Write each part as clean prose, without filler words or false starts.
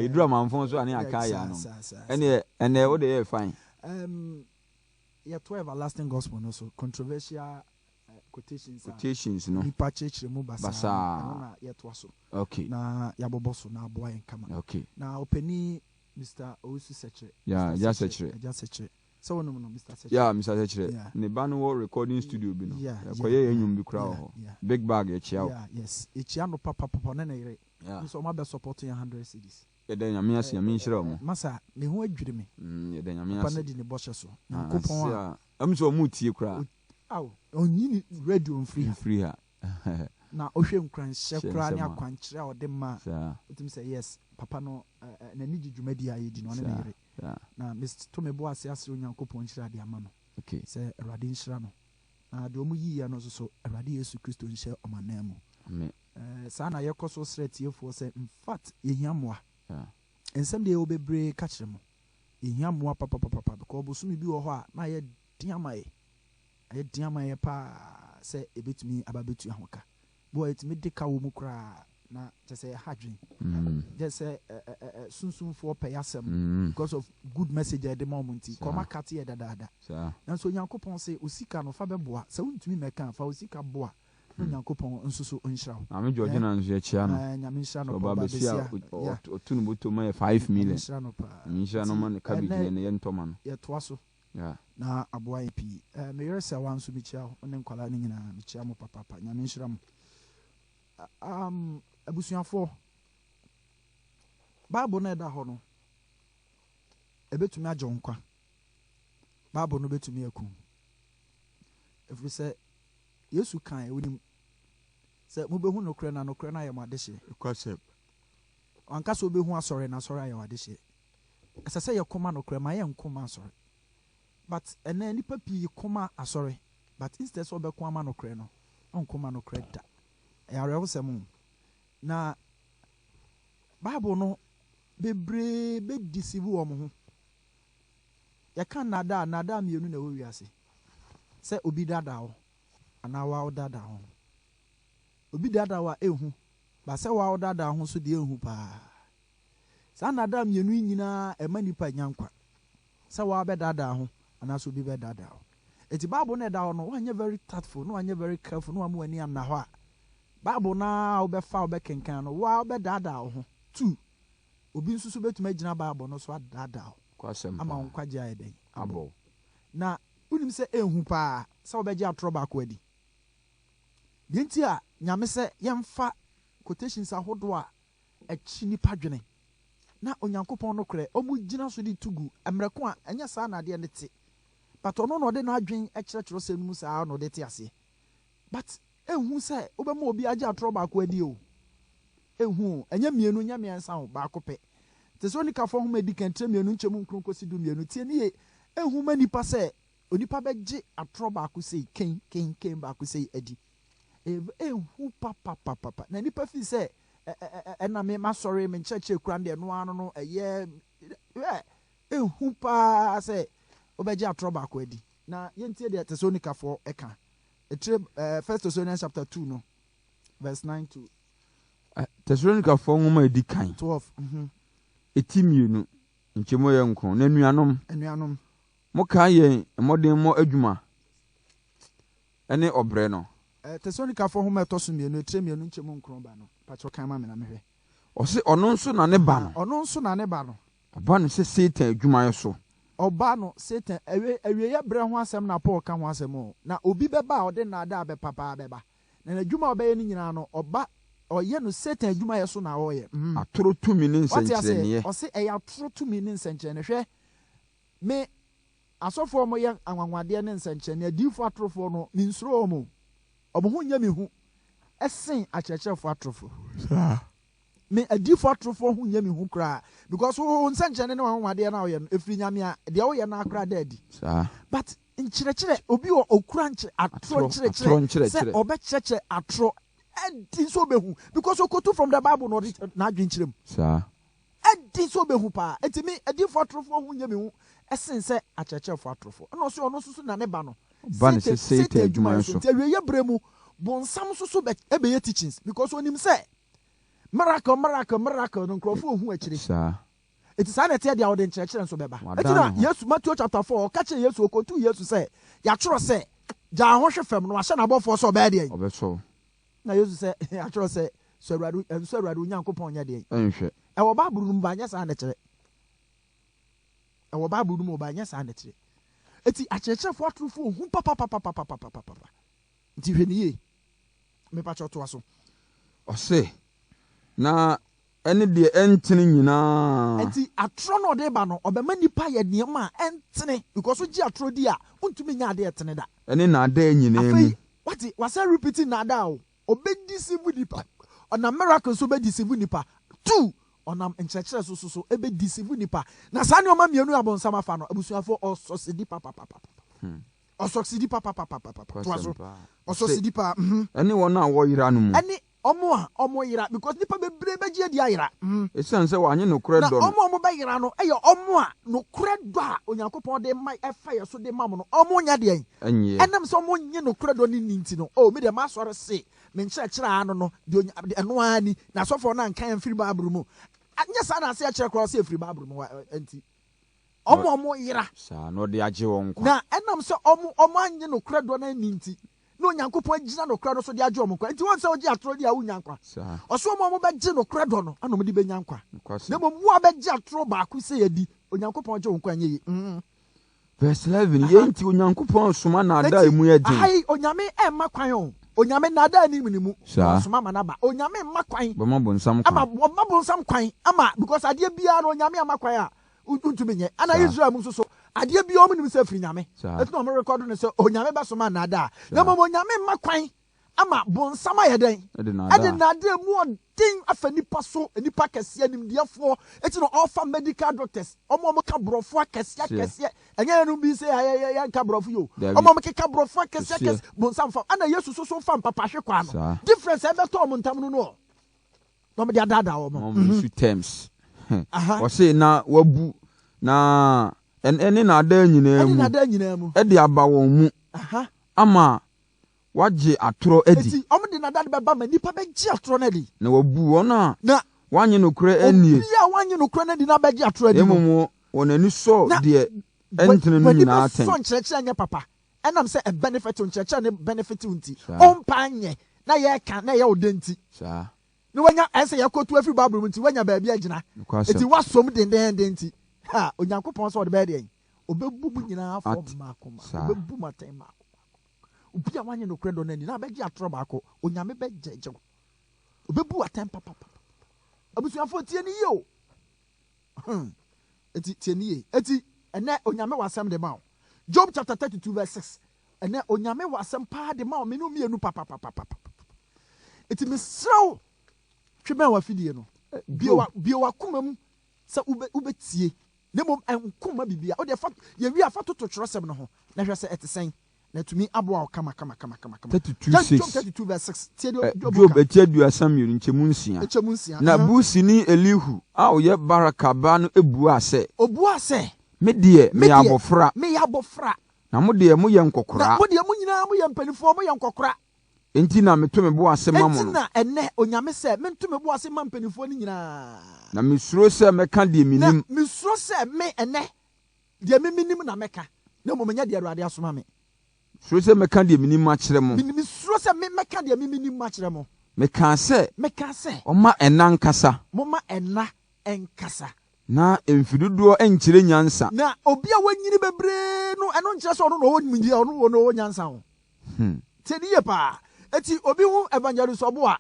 You draw my phone so I can't. And what they fine. Yeah, 12 everlasting gospel also controversial quotations no. Nipa church mu basa. Na yet waso. Okay. Na yaboboso na boy and kama. Okay. Na openi Mr. Osu Seche. Yeah, just Seche. So no Mr. Seche. Yeah, Mr. Seche. Ne banu recording studio bi no. Koye enyum bi kra ho. Big bag e chia. Yeah, yes. E chia no papa na na ire. So ma be support 100 cedis. Yɛda nyame ase nyame nhyira mo masa me ho adwiri me yɛda nyame ase papa na di ne bɔhyɛ so nkopɔn a amso mu tie kura aw onyini radio free ha na ohwe nkranhyɛ kura ne akwankyerɛ a ɔde ma otum sɛ yes papa no na ni dwumadi a yɛdi no ne yere na Mr. Tomebo ase onyankopɔn nhyira de ama no okay sɛ awurade nhyira no na de omu yi ya no so awurade Yesu Kristo nhyɛ ɔmanan mu amen saa na yɛkɔ so srɛtiefoɔ sɛ in fact yɛhia mmoa ensem de obebre ka kyerɛ mo ehia moa papa because bosumi bi wɔ hɔ a na yɛ diamaye pa sɛ ebetumi ababetu ahoka bo etumi de ka wo mu kra na kyɛ sɛ hadwen kyɛ sɛ sunsunfoɔ pɛ yasɛm because of good message de ma mo nti kɔma kate yɛ dadaada nanso Nyankopɔn sɛ osika no fa bɛboa sɛ wontumi mɛka fa osika boa Nyankopɔn nsusu nhyira wo. Ame George na nso achia no. Nyame nhyira no pa besia. Otu no boto ma 5 million. Nhyira no pa. Nhyira no man cabbage ne ye ntoma no. Ye toa so. Yeah. Na aboa epi. Me yere se wan so bi chia ho ne nkwala ne nyina me chia mo papa. Nyame nhyira mo. Abusuafo. Bible na da ho no. Ebetumi agye nkwa. Bible no betumi akun. Efiri se Yesu kan wonim sɛ mubehu nokre na yɛ madehye kwasɛp anka so obehu asɔre na asɔre ayɛ wadehye ɛsɛ sɛ yɛ koma nokre ma yɛ nkoma asɔre but ɛna nipa pii koma asɔre but instead so obɛko ama nokre no onkoma nokre da ɛyare wo sɛm na Bible no bebre be deceive wo mo ho yɛ kan nada mienu na wo wiase sɛ obi dada wo ana wa dada ho obi dada wa ehu ba se wa dada ho so de ehu pa sa nada mienu nyina e manipa nyankwa se wa be dada ho ana so bi be dada ho eti Bible na da ho no wanye very tactful no wanye very careful no wa mu ani amna ho a Bible na wo be fa wo be kenkan no wa be dada ho two obi nsusu betuma gina Bible no so dada ho kwasem ama nkwaje ayeden abo na unim se ehu pa se wo be gya atro ba ko adi Binti a nyame sɛ yɛmfa quotations ahodo a ɛkyi nipa dwene na Onyankopɔn no korɛ ɔmu gyina so de tugu emreko a ɛnyɛ saa na ade ne te but ɔno no de na adwen ɛkyerɛkyerɛ sɛ no mu saa no de te ase but ehu sɛ wobɛma obi agye atoro baako adi o ehu ɛnyɛ mienu nya miɛnsa ho baako pɛ te sɛ onikafo ho medi kantre mienu nkyɛmu nkron kosi du mienu tie ne ehu ma nipa sɛ onipa bɛgye atoro baako sei ken baako sei adi ehu papa na nipa fi sɛ ɛna me masɔre me nkyɛkyɛ kura de no ano no ɛyɛ ehu pa sɛ obɛgye atoro baako adi na yɛntie de Tesalonikafoɔ ɛka etre 1 Thessalonians chapter 2 no verse 9 to Tesalonikafoɔ nwoma edi kan 12 eti mienu nkyɛmu yɛ nkron na nuanom mo ka yɛn mmɔden mo adwuma ɛne ɔbrɛ no Tesalonikafoɔ nwoma ɛtɔ so mienu etre mienu nkyɛmu nkron ba no patro kan ma me na mehwɛ ɔse ɔno nso na ne ba no ɔba no sɛ Satan adwuma yɛ so ɔba no Satan awie brɛ ho asɛm na Paul ka ho asɛm o na obi bɛba a ɔde nada abɛ papa bɛba na adwuma ɔbɛyɛ no nyinaa no ɔba ɔyɛ no Satan adwuma yɛ so na ɔyɛ atoro tumi ne nsɛnkyerɛnneɛ ɔse ɛyɛ atoro tumi ne nsɛnkyerɛnne hwɛ me asɔfoɔ mo yɛ anwanwadeɛ ne nsɛnkyerɛnne adiifo atorofoɔ no me nsuro mo ɔmo ho nya me hu ɛsen akyerɛkyerɛfoɔ atorofo me adiifo atorofoɔ ho nya me hu koraa because wo nsɛnkyerɛnne ne anwanwadeɛ na ɔyɛ no efiri nyame a deɛ woyɛ na akora da adi but nkyerɛkyerɛ obi wɔ okura atoro nkyerɛkyerɛ sɛ ɔbɛkyerɛkyerɛ atoro ɛdi nso behu because okotu from the Bible na adwen kyerɛ mu ɛdi nso behu pa etimi adiifo atorofoɔ ho nya me hu ɛsen sɛ akyerɛkyerɛfoɔ atorofo ɛna ɔso ɔno nso na ne ba no ba ne sɛ Satan adwuma yɛ so nti awie yɛ brɛ mu bonsam nso so ɛbɛyɛ teachings because onim sɛ miracle no nkrofo hu akire Sa. It is an etia dia wode nkyerɛkyerɛ nso bɛba. Etina Yesu Matthew chapter 4 ka kyerɛ Yesu okotu Yesu sɛ ya kyerɛ sɛ gya ho hwe fam no ahyɛ na bɔfo so ɔbɛ deɛ. Obeso. Na Yesu sɛ ya kyerɛ sɛ so awurade Onyankopɔn nya deɛ. Enhwe. Ɛwɔ Bible no ba nya saa na kyerɛ. Ɛwɔ Bible no ba nya saa na kyerɛ. Eti akyerɛkyerɛfo atrofo hu papa. Nti hwɛ ni ye. Me pa kyerɛ to aso. Ɔse na ɛne deɛ ɛntene nyinaa. Enti atoro no de ba no ɔbɛma nipa yɛ nneɛma a ɛntene because so gye atoro di a wontumi nya ade ɛtene da. Ɛne na ada nyinaa mu. Afei wati wasa repeating na ada o obedi sivu nipa. Ɔna miracle so bedi sivu nipa. 2 ɔnam nkyerɛkyerɛ so ebedi sivu nipa. Na saa nneɛma mienu abonsam afa no abusuafo ɔsɔsidi papa. Ɔsɔsidi papa. Ɔsɔsidi pa. Ɛne wɔn a wɔyera no mu. Ɛne ɔmo yira because nipa bebree bɛgye di ayira. Esan sɛ wanye no korɛ dɔ no. Na ɔmo bɛyira no ɛyɛ ɔmo a no korɛ dɔ a Onyankopɔn de ma ɛfa yɛ so de ma mo no ɔmo nya deɛ. Ɛnam sɛ ɔmo nye no korɛ dɔ ne ninti no. Oh me de ma sɔre se me nkyerɛkyerɛ ano no de ɛno ani na sɔfo na nkan mfiri Bible mu. Anya saa na ase akyerɛ korɔ se efiri Bible mu enti. Ɔmo yira. Saa no de agye wɔn kwa. Na ɛnam sɛ ɔmo anye no korɛ dɔ ne ninti. No Onyankopɔn gyina no korɛ no so de agye ɔmo kwa. Enti wɔn sɛ ogye atoro di a wonya nkwa. Ɔso ɔmo bɛgye no korɛ dɔ no ana ɔmo de benya nkwa. Na mo wo abɛgye atoro baako sɛ yɛdi Onyankopɔn gye wɔn kwa nye yi. Verse 11 yɛnti Onyankopɔn soma na ada emu yɛ den. Ai Onyame ɛmma kwan o. Onyame na ada ni mu. Soma ma na ba. Onyame mma kwan. Bɔma bonsam kwan. Ama bɔma bonsam kwan. Ama because adeɛ biara no Onyame ama kwan a untumi nye. Ana Israel mu so adeɛ bi ɔmo nim sɛ firi Nyame. Ɛtuna ɔmo record no sɛ Onyame bɛsoma na ada. Na mo Onyame mma kwan. Ama bonsam ayɛ den. Ɛde na ada mu ɔden afa nipa so nipa kɛseɛ nimdeɛfoɔ. Eti no ɔfa medical doctors. Ɔmo ka brɔfo akɛseɛ. Ɛnyɛ no bi sɛ yɛ nka brɔfo yo. Ɔmo keka brɔfo akɛseɛ bonsam fa. Ana Yesu so fa papa hwe kwa no. Difference ɛbɛtɔ ɔmo ntam no no. Na ɔmo de adada ɔmo. Ɔmo su terms. Ɔse na wabu na ɛne na ada nyinaa mu. Ɛde aba wɔn mu. Ama wagye atoro adi. Eti ɔmo de na ada bɛba ma nipa bɛgye atoro na adi. Na wabu wɔn a wanye no korɛ anie. Obi a wanye no korɛ na di na bɛgye atoro adi. Emu wɔn ani so deɛ ɛntene no nyinaa ten. So nkyerɛkyerɛ nyɛ papa. Ɛnam sɛ benefit nkyerɛkyerɛ ne benefit nti. Ɔmpa nyɛ na yɛ ka na yɛ odenti. Saa. Ne wanya ɛsɛ yakotu afiri Bible mu nti wanya baabi agyina. Eti wasom denden nti. Ha Onyankopɔn sɛ ɔde bɛyɛ deɛ. Obebu mu nyinaa fɔ maako. Obebu maten maako. Obi a wanye no korɛ dɔ n'ani na bɛgye atoro baako. Onyame bɛgyegye. Obebu aten papa. Abusuafo tie ni ye o. Eti tie ni ye. Eti ɛnɛ Onyame wasɛm de ma o. Job chapter 32 verse 6. Ɛnɛ Onyame wasɛm pa de ma o me no mienu papa. Eti mesrɛw twema wa fidie no. Bio wa kuma mu sɛ ubetie. Ne mom enkuma bibia. O de fa ye wi afa toto kyerɛsɛm no ho. Na hwɛ sɛ ɛte sɛn. Na tumi aboa kama. 32 verse 6. Job etiadu asamiru nkyemu nsia. Na busini Elihu a oyɛ Baraka ba no ebua sɛ. Obua sɛ. Me deɛ me abofra. Na mo deɛ mo yɛ nkɔkora. Na mo deɛ mo nyinaa mo yɛ mpanifo mo yɛ nkɔkora. Enti na me to me bo ase ma mo. Enti na ene Onyame sɛ me to me bo ase ma mpanifo ni nyinaa. Na mesuro sɛ mɛka deɛ minim. Na mesuro sɛ me ene deɛ minim na mɛka. Na mo menya deɛ Awurade asoma me. Suro sɛ mɛka deɛ minim akyerɛ mo. Mesuro sɛ me mɛka deɛ minim akyerɛ mo. Mɛka sɛ ɔma ɛna nkasa. Mo ma ɛna ɛnkasa. Na emfidodoɔ enkyire nyansa. Na obi a wanyini bebree no ɛno nkyerɛ sɛ ɔno na ɔwɔ nimdeɛ ɔno na ɔwɔ nyansa ho. Tediye pa. Eti obi hu evangelist obo a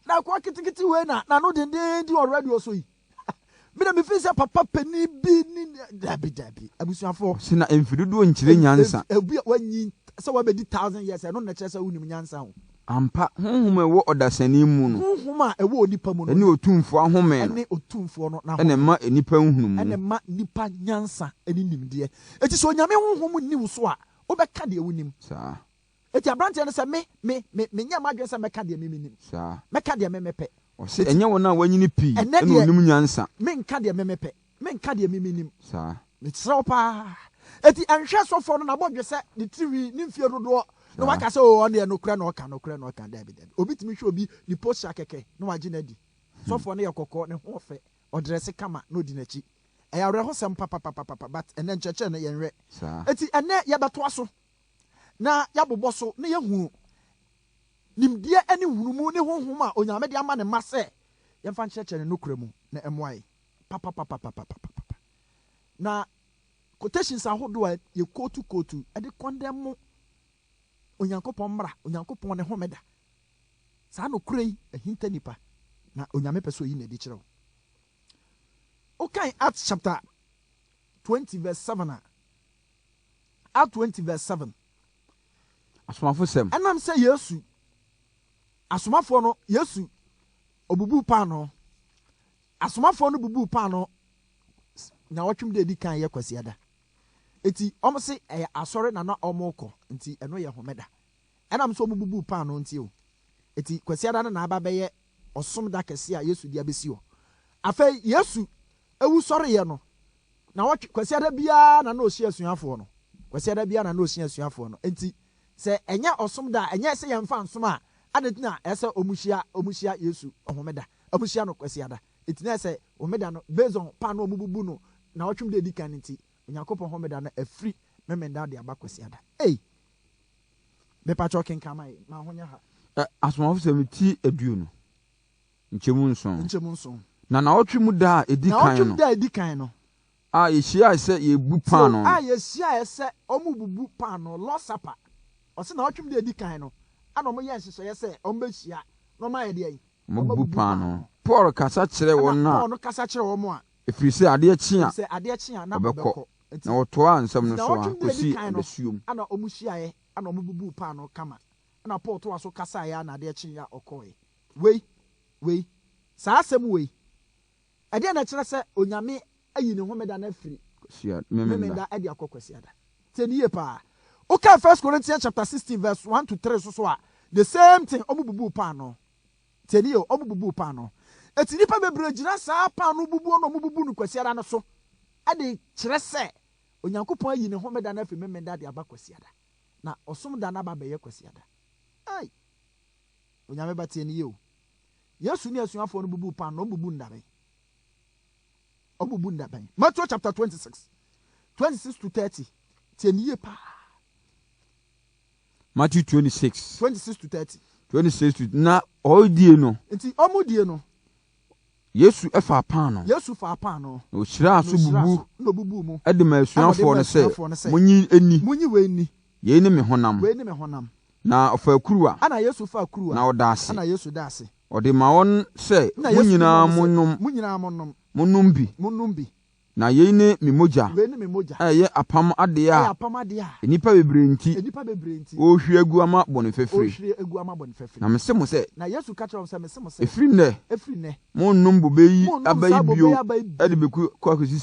na kwa kitikiti we na no denden di already also yi. Me na me fi say papa pani bi ni dabi abusuafo se na emfidodo nkyire nyansa. Obi wanyi se wa be di 1000 years no na kyerɛ sɛ unim nyansa ho. Ampa honhom ɛwɔ ɔdasani mu no. Honhom a ɛwɔ onipa mu no. Ɛne otumfo ahome no. Ɛne otumfo no na. Ɛne ma enipa nhunu mu. Ɛne ma nipa nyansa ɛne nimdeɛ. Eti so onyame honhom ni wo so a obɛka de wonim. Saa. Eti abrante no sɛ me nya madwen sɛ mɛka deɛ meminim. Saa. Mɛka deɛ memepɛ. Ɔsɛ ɛnyɛ wɔn a wanyini pii ɛne onim nyansa. Menka deɛ memepɛ. Menka deɛ meminim. Saa. Metrɛw pa. Eti anhwɛ sɔfo no na bɔdwe sɛ ne tiri ne mfie dodoɔ. Na waka sɛ o ɔne no kura na ɔka dabi. Obi timi hwɛ obi ni posture kɛkɛ na wagye na di. sɔfoɔ no yɛ kɔkɔɔ ne ho ɔfɛ ɔdrɛse kama na odi n'akyi ɛyɛ awerɛhosɛm papapapapa but ɛnɛ nkyerɛkyerɛ no yɛnwerɛ eti ɛnɛ yɛbɛtoa so na yɛabobɔ so na yɛhunu nimdeɛ ne hunumu ne honhom a onyame de ama ne ma sɛ yɛmfa nkyerɛkyerɛ no nokura mu na ɛmmoae papapapapapa na quotations ahodoɔ a yɛkootu ɛde kɔndɛm mu onyankopɔn mmara onyankopɔn ne homeda saa nokura yi ahinta nipa na onyame pɛ sɛ oyi na adi kyerɛ wo okay Acts chapter 20 verse 7 Acts 20 verse 7 asomafo sɛm ɛnam sɛ Yesu asomafoɔ no Yesu obubu paano asomafoɔ no bubu paano na wɔtwem de edi kan yɛ kwasiada eti ɔmo se ɛyɛ asɔre na ɔmo kɔ nti ɛno yɛ homeda ɛnam sɛ ɔmo bubu paano nti o eti kwasiada no na aba bɛyɛ ɔsom da kɛse a Yesu di abesi hɔ afei Yesu ewu sɔre yɛ no na wɔtwe kwasiada biara na ohyia asuafoɔ no kwasiada biara na ohyia asuafoɔ no enti sɛ ɛnyɛ ɔsom da ɛnyɛ sɛ yɛmfa nsom a adetina ɛsɛ ɔmuhyia Yesu ɔhomeda ɔmuhyia no kwasiada eti na sɛ homeda no based on paano ɔmo bubu no na wɔtwem de edi kan nti onyankopɔn homeda no afiri memenda de aba kwasiada bepatwɔ kenkama yi ma honya ha asomafo sɛm ti aduonu nkyɛmu nson na wɔtwe mu da a edi kan no a yɛhyia sɛ yɛbu paano a yɛhyia sɛ ɔmo bubu paano lɔsapa ɔsɛ na wɔtwem de edi kan no ana ɔmo yɛ nhyehyɛeɛ sɛ ɔmo bɛhyia na ɔmo ayɛ deɛ yi ɔmo bu paano Paul kasa kyerɛ wɔn na Paul no kasa kyerɛ wɔn a ɛfiri sɛ adeɛ kye a na ɔbɛkɔ na wɔtoa nsɛm no so a kɔsi abɛsuom ana ɔmo hyiaeɛ ana ɔmo bubu paano kama ana Paul toa so kasaeɛ na adeɛ kye a ɔkɔɛ wei saa asɛm wei ɛdeɛ na kyerɛ sɛ onyame ayi ne homeda no afiri memenda ɛde akɔ kwasiada tie ne yie paa okay 1 Corinthians chapter 16 verse 1 to 3 so a the same thing ɔmo bubu paano tie ne yie ɔmo bubu paano eti nipa bebree gyina saa paano bubu no ɔmo bubu no kwasiada no so ɛde kyerɛ sɛ onyankopɔn ayi ne homeda no afiri memenda de aba kwasiada na ɔsom da na aba bɛyɛ kwasiada onyame ba tie ne yie o Yesu ne asuafoɔ no bubu paano ɔmo bubu ndaban Matthew chapter 26 to 30 tie ne yie paa Matthew 26 to 30 na ɔdie no nti ɔmo die no Yesu ɛfa paano na ohyira so bubu mu ɛde ma asuafoɔ no sɛ munyi wei ni yei ne me honam na ɔfa kuruwa ana Yesu fa kuruwa na ɔda ase ana Yesu da ase ɔde ma wɔn sɛ mo nyinaa monnom bi na yei ne me mogya ɛyɛ apam adeɛ a nnipa bebree nti ɔhwie agu ama bɔne fɛfiri na mese mo sɛ ɛfiri nnɛ monnom bobe yi aba yi bio ɛde bɛkɔ akɔsi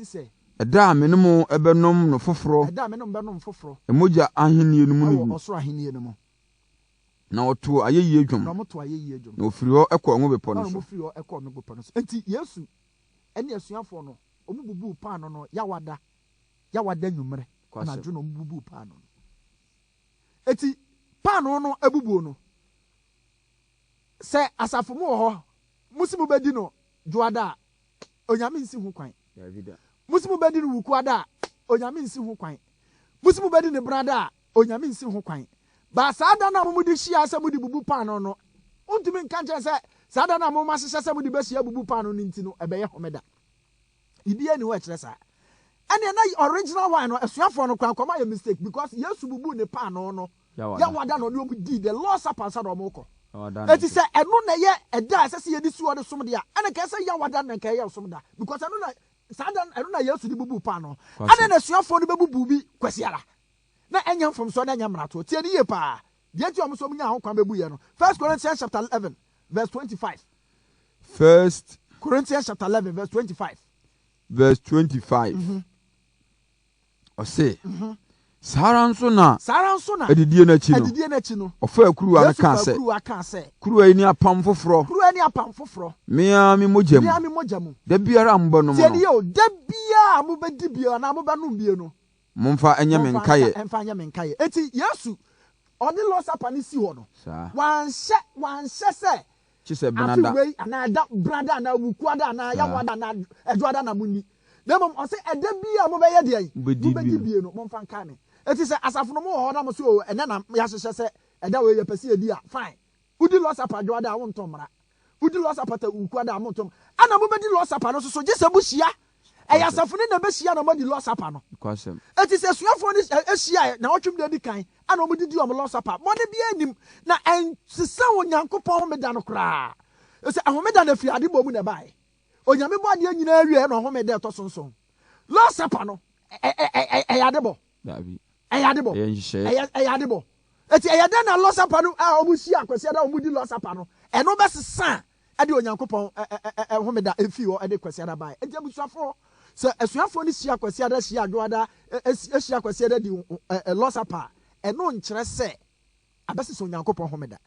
sɛ ɛda a me ne mo ɛbɛnom no foforɔ mogya ahennie no mu no na ɔto ayɛyie dwom na ofiri hɔ ɛkɔ ngo bepɔ no so enti Yesu ɛne asuafoɔ no ɔmo bubu paano no yawada nwumere na adwo no ɔmo bubu paano no eti paano no abubuo no sɛ asafo mu wɔ hɔ musimu bɛdi no dwoada onyame nsi ho kwan musimu bɛdi no wukuada onyame nsi ho kwan musimu bɛdi no brada onyame nsi ho kwan ba saa da na mo de hyia sɛ mo de bubu paano no ontumi nka nkyɛn sɛ saa da na mo ma hyehyɛ sɛ mo de bɛhyia bubu paano no nti no ɛbɛyɛ homeda ibia ni ho ɛkyerɛ saa ɛne na original one no asuafoɔ no kwan kɔma yɛ mistake because Yesu bubu ne paano no yɛwada no de omu di the Lord Supper sa do ɔmo kɔ eti sɛ ɛno na yɛ ɛda ɛsɛ sɛ yɛde suɔ de som de a ɛne kɛ sɛ yɛwada na kɛ yɛ som da because ɛno na saa da ɛno na Yesu de bubu paano ɛne na asuafoɔ no bɛbubu bi kwasiara na ɛnyɛ mfomso na ɛnyɛ mmarato tie ne yie paa deɛ ti ɔmo so nya ho kwan bɛbu yɛ no 1 Corinthians chapter 11 verse 25 1 Corinthians chapter 11 verse 25 ɔse saa nso na adidie n'akyi no ɔfa kuruwa no kaa sɛ kuruwa yi ni apam foforɔ mea me mogya mu da biara a mobɛnom no da biara a mobɛdi bio na mobɛnom bio no momfa ɛnyɛ me nkaeɛ eti Yesu ɔde Lord Supper ne si hɔ no wanhyɛ sɛ chise benada afi ana da brada na wukuada na yawada na eduada na muni dem o se eda bia mo be ye de be di bie no mo fan kan me eti se asafo no mo ho na mo so ene na ya hyehyɛ se eda we ye pese edi a fine udi lo sapa eduada a wonto mra udi lo sapa ta wukuada a wonto ana mo be di lo sapa no so gye se bu hia eya asafo ne na be hia na mo di lo sapa no kwasem eti se suafo ni ehia na otwem de di kan ana mo di o mo lo sapa mo ne bia anim na ensesa onyankopɔn homeda no kra se ahomeda na fi ade bomu na bai onyame bo ade nyina awie na homeda to sonson lo sapa no ade bo dabi ade bo ade bo eti ade na lo sapa no a omu hia kwase da omu di lo sapa no eno be sesa ade onyankopɔn homeda efi ho ade kwase da bai enti abusuafo se esuafo ni hia kwase da hia adwoada hia kwase da di lo sapa eno nkyere se abese onyankopɔn homeda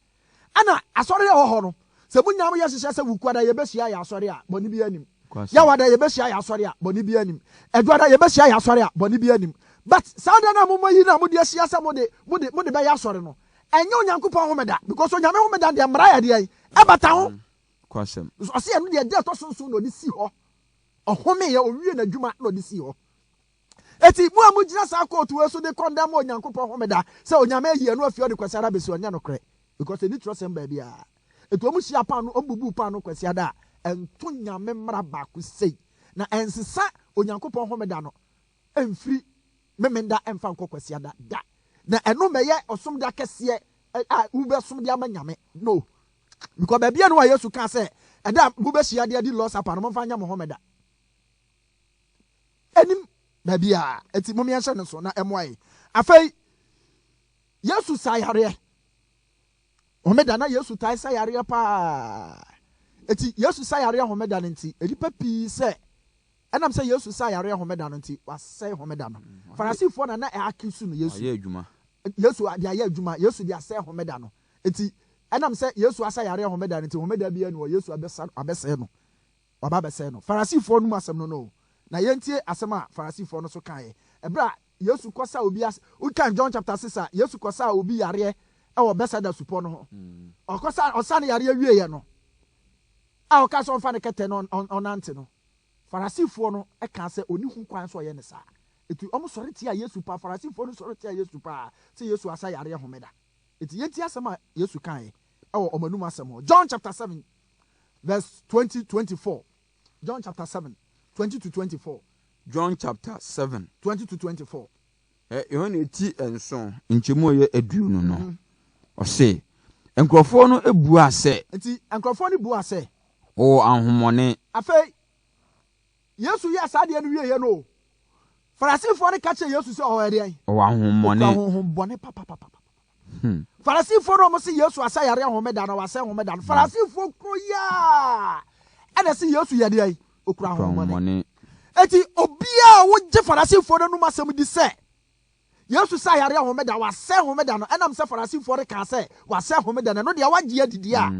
ana asɔre ya ho no se bunyam ya hyehyɛ se wukwada ye behia ya asɔre a boni bi anim ya wada ye behia ya asɔre a boni bi anim eduada ye behia ya asɔre a boni bi anim but sauda na mo yi na mo de ahia se mo de be ya asɔre no enye onyankopɔn homeda because onyame homeda de mra ya de ai ebata ho kwasem ɔse eno de to sonson no de si ho ɔhome ye owie na dwuma no de si ho eti mu amu gyina sa court we so de condemn onyankopɔn homeda se onyame yi eno afio de kwasara besi onya no kre because any trust em baby a etu omu hia pa no ombubu pa no kwasi ada ento nyame mra ba ku sei na ensesa onyankopɔn homeda no emfiri memenda emfa nko kwasi ada da na eno meye osom da kese a ube som de ama nyame no because baby no wa Yesu kan say eda ube hia de di loss apa no mfa nya mo homeda enim baby a eti mo me hye ne so na emoai afei Yesu sayare homeda na Yesu tai sayare pa eti Yesu sayare homeda nti edipa pi se enam se Yesu sayare homeda nti wasai homeda no Farisifo na akisu no Yesu aye adwuma Yesu de aye adwuma Yesu de asai homeda no eti enam se Yesu asayare homeda nti homeda bia no Yesu abese no waba bese no Farisifo no asem no na yentie asem a Farisifo no so kan ebra Yesu kosa obi ukan John chapter 6 Yesu kosa obi yare ewo Bethesda supo no ho okosa osane yare awie ye no a okasa onfa ne kete no onante no Farisifo no e kan se oni hu kwan so ye ne sa etu omo sori tia Yesu pa Farisifo no sori tia Yesu pa se Yesu asa yare homeda eti yenti asema Yesu kan ewo omanum asem John chapter 7 verse 20-24 John chapter 7 20-24 John chapter 7 20-24 Yohane eti enso nchemu ye aduonu no o se enkrofo no ebua se enti enkrofo no bua se o ahomone afei Yesu ya sade no wie ye no Farisifo no kache Yesu se o ere o ahomone papa Farisifo no mo se Yesu asa yare ahomeda na wasa ahomeda no Farisifo kro ya ene se Yesu ya de ai okura ahomone eti obia wo je Farisifo no numa asem di se Yesu sa yare ahomeda wasa ahomeda no enam se Farisifo re ka se wasa ahomeda no de awagye adidi a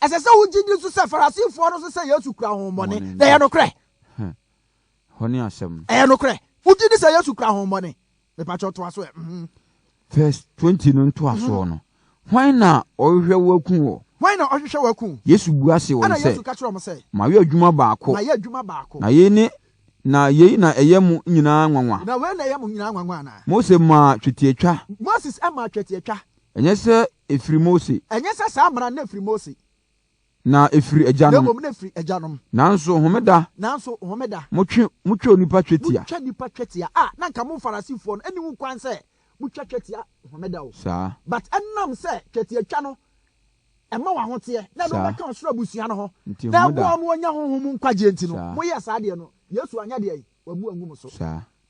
ese se wo gidi so se Farisifo no so se Yesu kura ahomone na ye no kre honi asem no kre wo gidi se Yesu kura ahomone me pa cho to aso verse 20 no to aso no hwan na ohwehwe waku Yesu bua se won se Yesu ka kire mo se ma ye adwuma baako na ye ni na ye na eyam nyina nwanwa na we na eyam nyina nwanwa na Mose ma twetiatwa Moses ama twetiatwa enye se efiri Mose enye se sa amra na efiri Mose na efiri ajanom nanso homeda mutwe onipa twetia na nka mo Farisifo no eni wu kwan se mutwa twetia homeda o sa but enam se twetiatwa no ema wa hote na do beka osoro abusua no ho na bo mo nya honhom nkwaje enti no mo ye sa de no Yesu anya de ai wabu angum so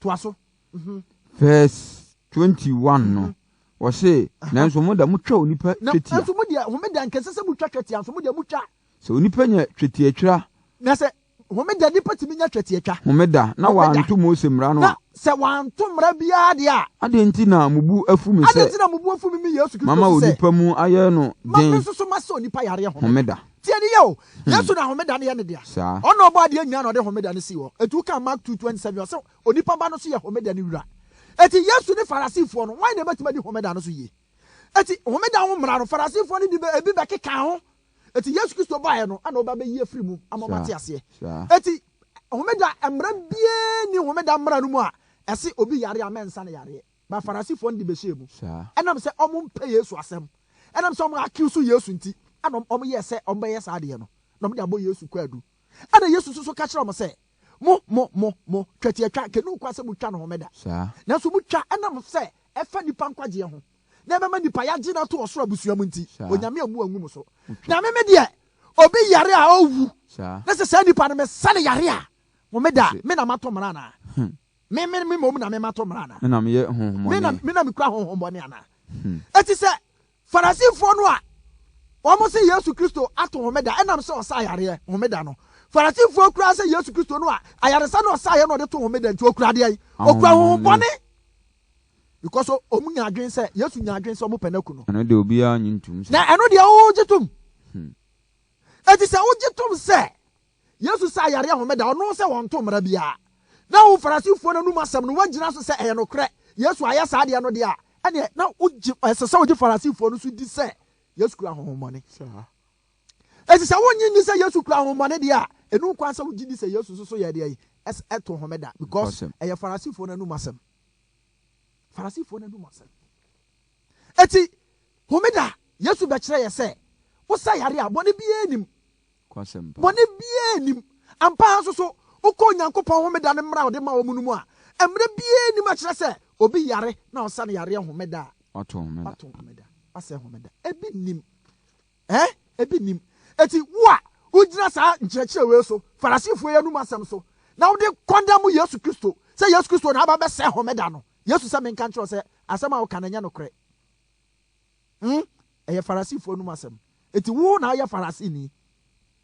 to aso verse 21 no wo se nanso moda mutwa onipa twetia nanso modia homeda nkese se mutwa twetia nanso modia mutwa se onipa nya twetiatwa na se homeda nipa timi nya twetiatwa homeda na wa anto Mose mra no na se wa anto mra bia de a ade enti na mubu afumi se ade enti na mubu afumi mi Yesu Kristo mama onipa mu aye no den ma so ma se onipa yare homeda tie ni yo Yesu na homeda ne ye ne dia ono obo ade anya na ode homeda ne si wo etu ka Mark 2:27 so onipa ba no so ye homeda ne wura eti Yesu ne Farisifo no why na betima di homeda no so ye eti homeda ho mra no Farisifo ne di ebi be keka ho eti Yesu Kristo bae no ana oba be yi afiri mu amomate ase eti homeda emra bie ni homeda mra no mu a ese obi yare amensa na yare ba Farisifo ndi be hyemu enam se omo mpa Yesu asem enam se omo akiusu Yesu nti ana omo ye se omo be ye sa de no na omo de abo Yesu kwadu ana Yesu so ka kire omo se mo twati atwa kenu kwa se mu twa no homeda na so mu twa enam se efa nipa nkwaje ho na be ma nipa ya gye na to osoro abusua mu nti onyame amu angu mu so na me de obi yare a owu na se sa nipa no me sane yare a homeda me na mato mra na me mo na me mato mra na na me ye honhommone me na me kura honhommone ana eti se Farisifo no a omo se Yesu Kristo ato homeda enam se osa yare homeda no Farisifo kura se Yesu Kristo no a ayaresa no osa ye no de to homeda nti okura de ai okura honhommone because omu nya adwen se Yesu nya adwen se omo penaku no eno de obi a nyintum se na eno de o gitum eti se o gitum se Yesu sa yare homeda ono se won to mra bia na wo Farisifo na numa asem no wagina so se e no kre Yesu aya sa de no de a ene na ugi se ugi Farisifo no so di se Yesu kura honhommone eti se wonyi ni se Yesu kura honhommone de a enu kwa se ugi di se Yesu so ye de ai eto homeda because e Farisifo na numa asem Farisifo na numa asem eti homeda Yesu be kire ye se wo sa yare a bone bia enim kwasem bone bia enim ampa so uko Nyankopon homeda ne mra ode ma wo mu a emre bia enim a kire se obi yare na osa ne yare homeda ato homeda ase homeda ebi nim ebi nim eti wo a ugina sa nkyerɛkyerɛ we so Farisifo ya numa asem so na wo de condemn Yesu Kristo se Yesu Kristo na aba be se homeda no Yesu sa menka nkyerɛ se asem a wo kana nya no kre eye Farisifo numa asem eti wo na ya Farisini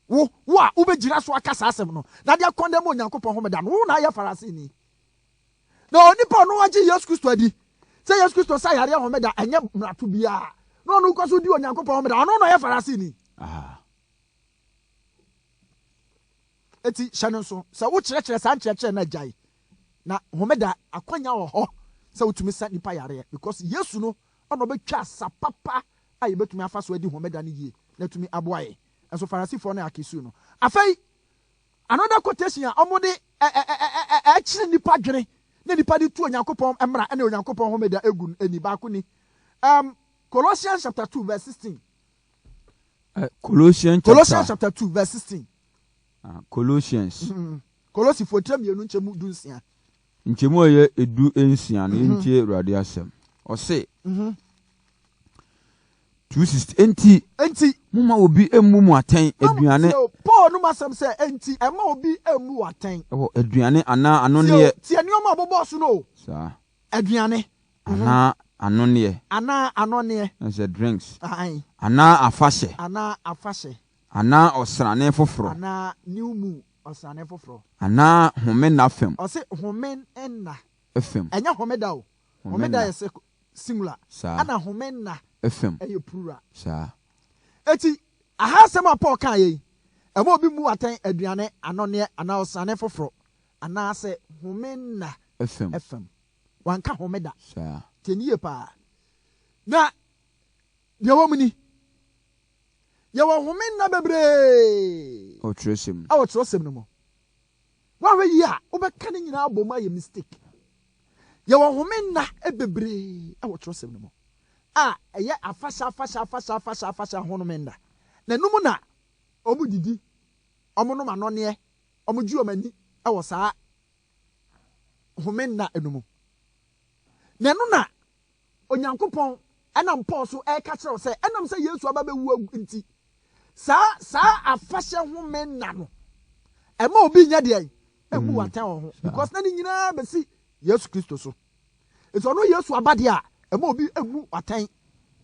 wo a wo be gira so aka sa asem no na de condemn Onyankopɔn homeda no wo na ya Farisini na onipa no wagye Yesu Kristo adi se Yesu Kristo sa yare homeda enye mrato bia no no ko so di Onyankopɔn homeda ono no ya Farisini eti hyane so se wo kyerɛkyerɛ sa nkyerɛkyerɛ na gyae na homeda akwanya wo ho se wotumi sa nipa yare because Yesu no ono betwa sapapa ayi betumi afa so adi homeda ne yie na tumi aboaye enso Farisifo na akisu no afei another quotation a omode kyerɛ nipa dwene na nipa di tu Onyankopɔn emra na Onyankopɔn homeda egun eni ba ko ni Colossians chapter 2 verse 16 Colossians chapter 2 verse 16 Colossians Colossifo mienu nchemu dunsia nchemu ye edu ensia na entie Awurade asem ose 260 enti muma obi emu mu aten aduane Paul no masem se enti ema obi emu aten aduane ana anone tie nioma bobo no sa aduane ana anone as a drinks ana afashe ana osrane foforo ana niumu osrane foforo ana homen na fem ose homen enna fem enya homeda o homeda is singular ana homen na fm eye plural sa eti ahasem a Paul kan yi ema obi mu aten aduane anone ana osrane foforo ana se homen na fm wanka homeda sa teniye pa na yewo muni yewo homen na bebre o trosem no mo wa we yi a obeka ne nyina abom aye mistake yewo homen na bebre o trosem no mo eye afasha honomenda na numu na omu didi omu no manone omu ju omani ewo saa homen na enumu na no na Onyankopɔn enam Paul so ka kyerɛ sɛ enam sɛ Yesu aba be wu nti saa afashe homen na no ema obi nya de emu watan ho because na ni nyina be si Yesu Kristo so eso no Yesu aba de a ema obi emu watan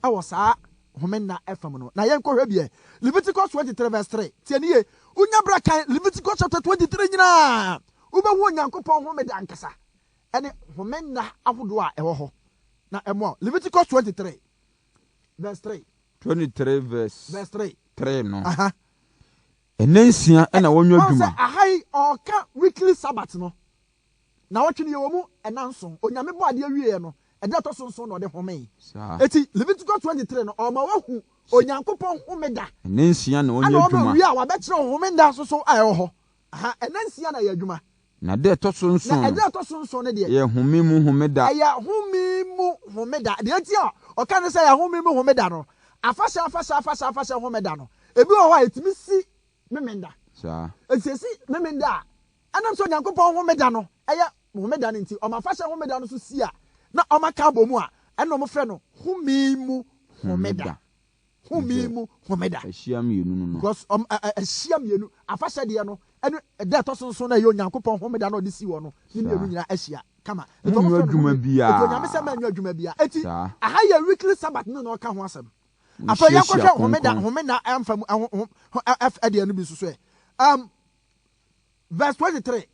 awo saa homen na efam no na yen kohwe bie Leviticus 23 verse 3 tie nie unya bra kan Leviticus chapter 23 nyina ube wo Onyankopɔn homeda ankasa ene homen na ahodo a ewo ho na emo Leviticus 23 verse 3 23 verse 3 no aha enensia na wonwa dwuma ahai oka weekly sabbath no na wotwe ye wo mu enanso onyame bo ade awie no ede to sonson no de homen eti Leviticus 23 no o ma wahu onyankopɔn homeda ne nsia na onye adwuma ana wi a wabɛkyerɛ homeda so ayɛ hɔ ɛnansia na yɛ adwuma na de to so nso na ɛde to so nso ne de yɛ home mu homeda ɛyɛ home mu homeda de ati a ɔka ne sɛ yɛ home mu homeda no afahyɛ homeda no ebi wɔ hɔ a etimi si memenda saa esisi memenda anam so onyankopɔn homeda no ɛyɛ homeda ne nti ɔma afahyɛ homeda no so si a na ɔma ka bɔ mu a ɛna ɔmo frɛ no home mu homeda home mu homeda ahyia mienu no because ahyia mienu afahyɛ deɛ no ɛno ɛda ɛtɔ so nso na ɛyɛ onyankopɔn homeda na ɔde si wɔ no ne mienu nyinaa ahyia kama ɛtɔ mo adwuma bia ɛtɔ nyame sɛ ma nyɛ adwuma bia eti aha yɛ weekly sabbath no na ɔka ho asɛm afɔ yɛkɔhwɛ homeda ɛmfa mu ɛdeɛ no bi so so verse 23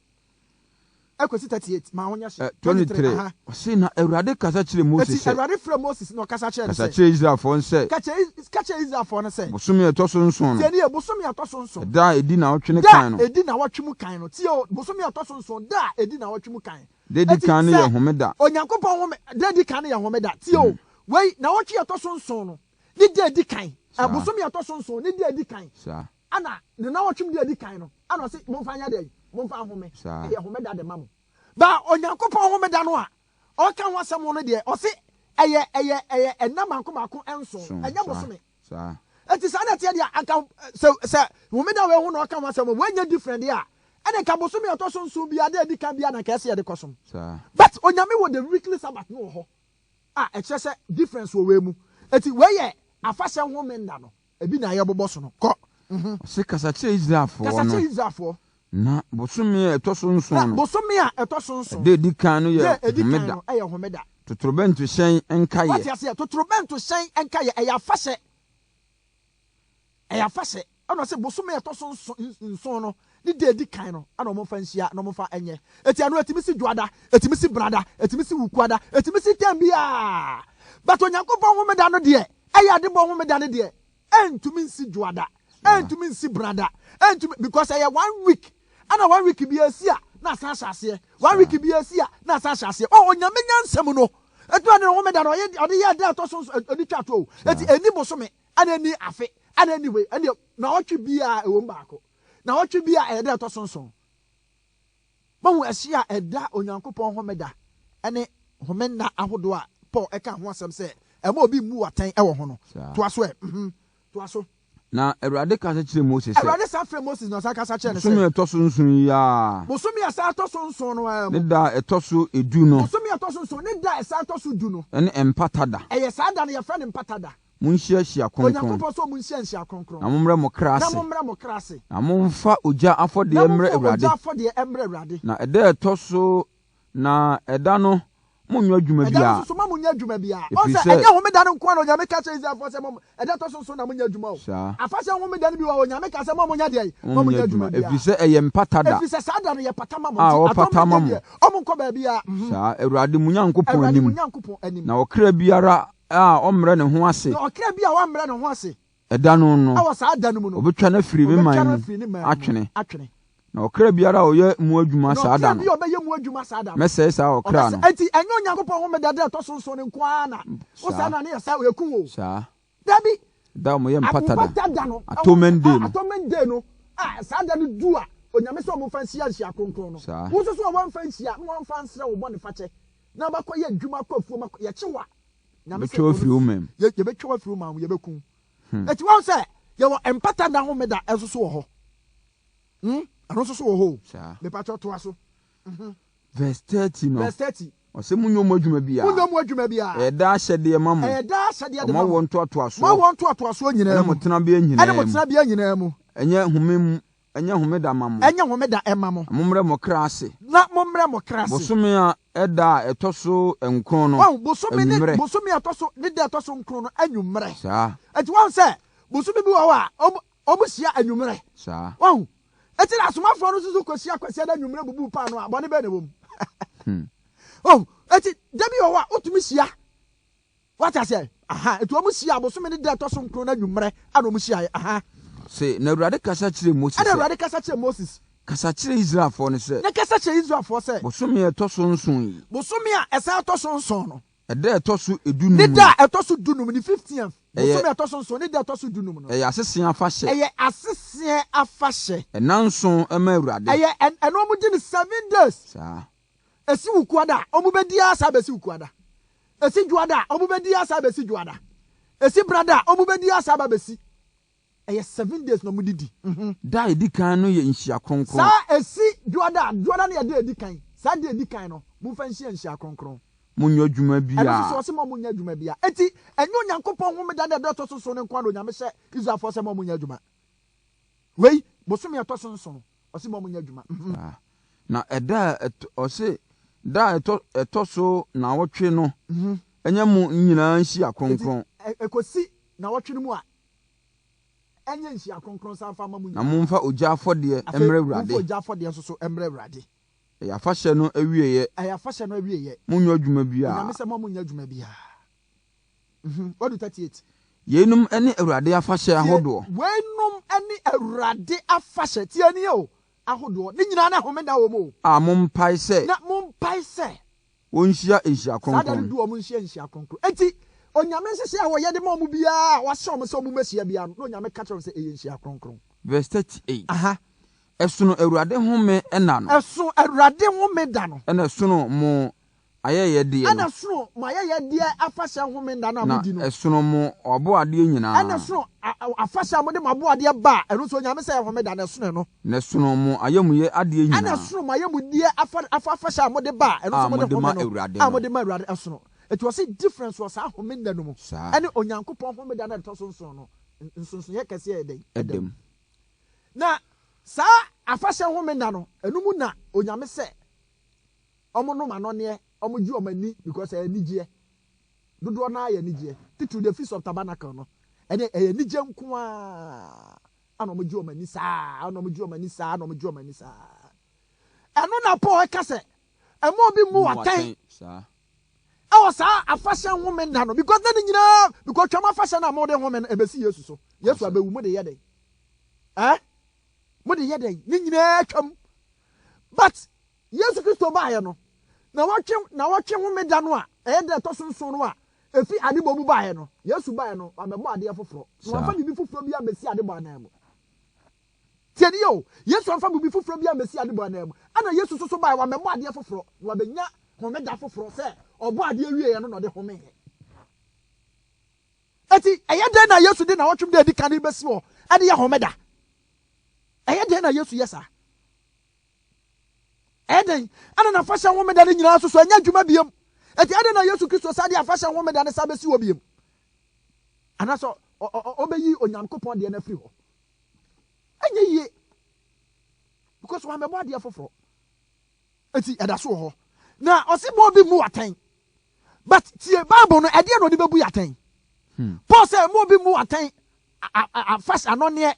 ekosi 38 ma ho nya hye 23 ɔse na awurade kasa kyerɛ Moses sɛ awurade frɛ Moses na ɔkasa kyerɛ kasa kyerɛ Israelfoɔ sɛ kakyɛ Israelfoɔ no sɛ bosome ɛtɔ so nson no tiɛni yɛ bosome ɛtɔ so nson da edi na ɔtwe ne kan no da edi na wɔtwe mu kan no tiɛ bosome ɛtɔ so nson da edi na wɔtwe mu kan de di kan no yɛ homeda onyankopɔn home da di kan no yɛ homeda tiɛ wei na wɔtwe ɛtɔ so nson no ne da edi kan bosome ɛtɔ so nson ne da edi kan ana ne na wɔtwe mu da edi kan no ana ɔse momfa nya de momfa home ɛyɛ homeda de ma mo ba onyankopɔn homeda no a ɔka ho asɛm no deɛ ɔse ɛyɛ ɛnam ankomako ɛnso ɛnyɛ bosome eti saa na teɛ deɛ aka sɛ homeda wei ho na ɔka ho asɛm wɔanya different deɛ a ɛne ka bosome ɛtɔ so nso bia de adi kan bia na kɛse yɛde kɔsom but onyame wɔ the weekly sabbath no wɔ hɔ a ɛkyerɛ sɛ difference wɔ wei mu eti wei yɛ afahyɛ homeda no ebi na yɛbobɔ so no kɔ ɔse kasa kyerɛ Israelfoɔ na bosome a ɛtɔ so nson no bosome a ɛtɔ so nson de di kan no yɛ homeda ɛyɛ homeda totorobɛnto hyɛn nka yɛ wate aseɛ totorobɛnto hyɛn nka yɛ ɛyɛ afahyɛ ɛna sɛ bosome a ɛtɔ so nson no ne de di kan no ana ɔmo fa nhyia na ɔmo fa ɛnyɛ eti ano etimi si dwoada etimi si brada etimi si wukuada etimi si tɛmbia but onyankopɔn homeda no deɛ ɛyɛ ade bɔ homeda no deɛ ɛntumi nsi dwoada ɛntumi nsi brada ɛntumi because ɛyɛ 1 week ana 1 week bi asia na san hyase 1 week bi asia na san hyase onyame nyansɛm no etu ade homeda no ɔde yɛ de atɔ so ɔde twa to eti eni bosome ana ni afe ana ni we ɛne na ɔtwe bi a ɛwɔ baako na ɔtwe bi a ɛyɛ de atɔ so nson mahu ahyia ɛda onyankopɔn homeda ɛne homeda ahodo a Paul ɛka ho asɛm sɛ ɛma obi mu watan ɛwɔ ho no to aso to aso na awurade kasa kyerɛ Moses sɛ awurade sa frɛ Moses na ɔsa kasa kyerɛ ne sɛ bosome ɛtɔ so nson ya bosome ɛsa ɛtɔ so nson no ne da ɛtɔ so edu no bosome ɛtɔ so nson ne da ɛsa ɛtɔ so du no ɛne mpatada ɛyɛ saa da no yɛfrɛ ne mpatada monhyia kronkron onyankopɔn sɛ monhyia kronkron na mommrɛ mo kra ase na momfa ogya afɔdeɛ mmerɛ awurade na ɛda ɛtɔ so na ɛda no monnyɛ adwuma bia ɛda so ma monnyɛ adwuma bia ɔsɛ ɛnyɛ homeda no nko na onyame ka kyerɛ Israelfoɔ sɛ ɛda tɔ so nso na monnyɛ adwuma o afahyɛ homeda no bi wɔ onyame ka sɛ monnyɛ deɛ monnyɛ adwuma bia ɛfiri sɛ ɛyɛ mpatada ɛfiri sɛ saa da no yɛ pata ma mo ɔpata ma mo ɔmo nkɔ baabi a saa awurade mu nyankopɔn anim na ɔkra biara a ɔmmerɛ ne ho ase na ɔkra bi a wɔmmerɛ ne ho ase ɛda no no ɛwɔ saa da no mu no obɛtwa no afiri me man mu atwene na ɔkra biara a ɔyɛ mu adwuma saa da no mɛsɛe saa ɔkra no enti ɛnyɛ onyankopɔn homeda da ɛtɔ so nso ne nko ara na wo saa na ne yɛ saa ɛku wo saa dabi da mo yɛ mpatada no atomen day no saa da no du a onyame sɛ ɔmo fa nhyia kronkron no wo nso so ɔmo fa nhyia na wɔn fa nsrɛ wo bɔ ne fakyɛ na bakɔ yɛ adwuma kɔ afuo ma yɛkye wa nyame sɛ yɛbɛtwa afiri wo mam yɛbɛtwa afiri wo mam yɛbɛku eti wɔn sɛ yɛwɔ mpatada homeda ɛso so wɔ hɔ ano nso so wɔ hɔ mepatwa toa so verse 30 no verse 30 ɔsɛ munyɛ mu adwuma bia ɛda ahyɛdeɛ ma mo ɔma wɔ ntoatoasoɔ nyinaa mu ɛne mo tena bia nyinaa mu ɛnyɛ homeda ma mo ɛma mo mommrɛ mo kra ase na mommrɛ mo kra ase bosome a ɛda ɛtɔ so nkron no bosome a ɛtɔ so ne da ɛtɔ so nkron no anwummerɛ saa ɛti wɔn sɛ bosome bi wɔ hɔ a ɔmo hyia anwummerɛ saa wɔn eti na asomafoɔ no nso kɔhyia kwasi da anwummerɛ bubu paa no a bɔne bɛɛ na wɔ mu eti dabi wɔ hɔ a wotumi hyia wata sɛ eti wɔn hyia bosome ne da ɛtɔ so nkron no anwummerɛ ana wɔn hyia se na awurade kasa kyerɛ Moses kasa kyerɛ Israelfoɔ no sɛ na kasa kyerɛ Israelfoɔ sɛ bosome a ɛtɔ so nson yi bosome a ɛsɛ ɛtɔ so nson no ɛda ɛtɔ so edunum ne da ɛtɔ so dunum ne 15th Bosome atoso nso ne de atoso dunum no. Asese afahye. Asese afahye. Enanso ema Awurade. Eno mu di ni 7 days. Sa. Esi wukuada, omu bedi asa besi wukuada. Esi juada, omu bedi asa besi juada. Esi brada, omu bedi asa besi. 7 days no mu didi. Da edi kan no ye nhia kronkron. Sa esi juada na ye de edi kan. Sa de edi kan no, mu fa nhia kronkron. Munyo dwuma bia. Eno so se mo munya dwuma bia. Enti enyo Nyankopɔn homeda na de to so ne kwa no nyame hye Israelfo se mo munya dwuma. Wei, bosome atoso nso no, o se mo munya dwuma. Na eda ose da etoso na wotwe no. Enya mu nyina nhia kronkron. Ekosi na wotwe no mu a enya nhia kronkron san fa ma munya. Na mumfa ogya afode emre Awurade. Mumfa ogya afode nso so emre Awurade. Ya fashe no awieye. Ya fashe no awieye. Munyo adwuma bia. Na me se mo munya adwuma bia. What do 38? Yenum ene Awurade afashe ahodo. Wenum ene Awurade afashe tie ni o. Ahodo. Ni nyina na homeda wo mo. Mompai se. Na mompai se. Wonhia ehia kronkron. Sada du o mo nhia kronkron. Enti onyame nhye wo yede mo mu bia, wa hye o mo se o mu mesia bia no onyame ka kire se ehia kronkron. Verse 38. Aha. Esono Awurade home ena no. Eso Awurade home da no. Ena sono mo ayeye de no. Ena sono mo ayeye de afashe home da no amudi no. Na esono mo obo ade nyina. Ena sono afashe amode mabo ade ba, eno so nyame se home da na sono no. Na sono mo ayemuye ade nyina. Ena sono mo ayemudi afashe amode ba, eno so mo de home no. Amode ma Awurade esono. It was a difference was a home da no mo. Ene Onyankopɔn home da na to so nso no. Nso ye kese edem. Na sa afashe homenda no enum na onyame se omo no manone omo ji omani because enigye dodo na ya enigye to the feast of tabernacle no ene enigye nko a ana omo ji omani sa ana omo ji omani sa ana omo ji omani sa eno na Paul ka se emo bi mu watan sa awo sa afashe homenda no because na nyina because twama afashe na mo de homenda ebesi Yesu so Yesu abewu mo de yede mo de yede ni nyina twam but Yesu Kristo ba ye no na watwe homeda no a de to sonson no a efi adebo mu ba ye no Yesu ba ye no abebo ade foforo no afa bibi foforo bi amesi adebo anam tieni yo Yesu afa bibi foforo bi amesi adebo anam ana Yesu so ba ye wa memo ade foforo wa benya homeda foforo se obo ade awie ye no de home eti eyede na Yesu de na watwem de edi kan besi wo ade ye homeda eyede na Yesu yesa eden ana na fashion homeda ni nyina so anya dwuma biem eti ade na Yesu Kristo sa de fashion homeda ne sa besi wo biem ana so obeyi Onyankopɔn de na firi ho anya yie because wa mebo ade afoforo eti eda so ho na osimo bi mu atan but tie Bible no ade no de bebu atan Paul say mo bi mu atan afashion anone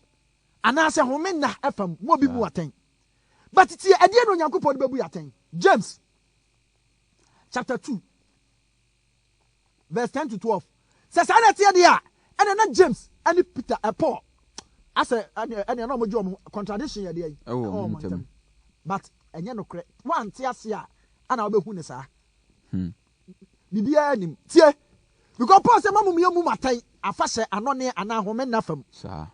ana se homena fm mo bi mu atan but tie ade no Nyankopɔn de bebu atan James chapter 2 verse 10 to 12 says ana tie de a ena na James and Peter Paul ase ene na mo jo contradiction ye de yi but enye no kre wan tie ase a ana obehu ne sa bibia nim tie because Paul say mamu mu matan afashe anone ana homena fam sa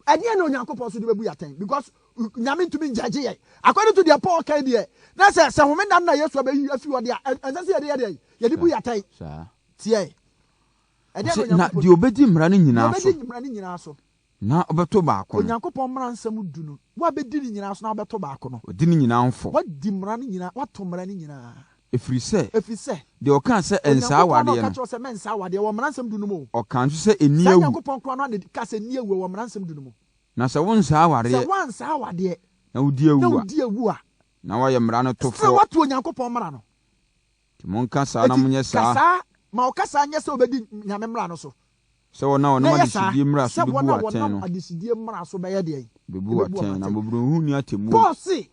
ade na Onyankopɔn so de bebu atan because nyame ntumi njaje ye according to the Paul kind there na say homena na Yesu abeyi afi wo de ansa say ye de bu atan sa tie na di obedi mra ne nyina so obedi mra ne nyina so na obeto baako Onyankopɔn mra nsam du no wa bedi ne nyina so na obeto baako no odi ne nyina mfo wa di mra ne nyina wa to mra ne nyina efiri se de okan se ensa awade no Onyankopɔn ka se mensa awade wo mra nsam du no mo okan se eni awu Onyankopɔn kro no na ka se eni awu wo mra nsam du no mo na se won sa awade se wan sa awade na udi awu a na wa ye mra no to fo wa to Onyankopɔn mra no ti mon ka sa na munye sa kasa ma o kasa anya se obedi nyame mra no so se wona wona ma disidie mra so bebu aten no disidie mra so be ye de bebu aten na bobro hu ni atemu Paul si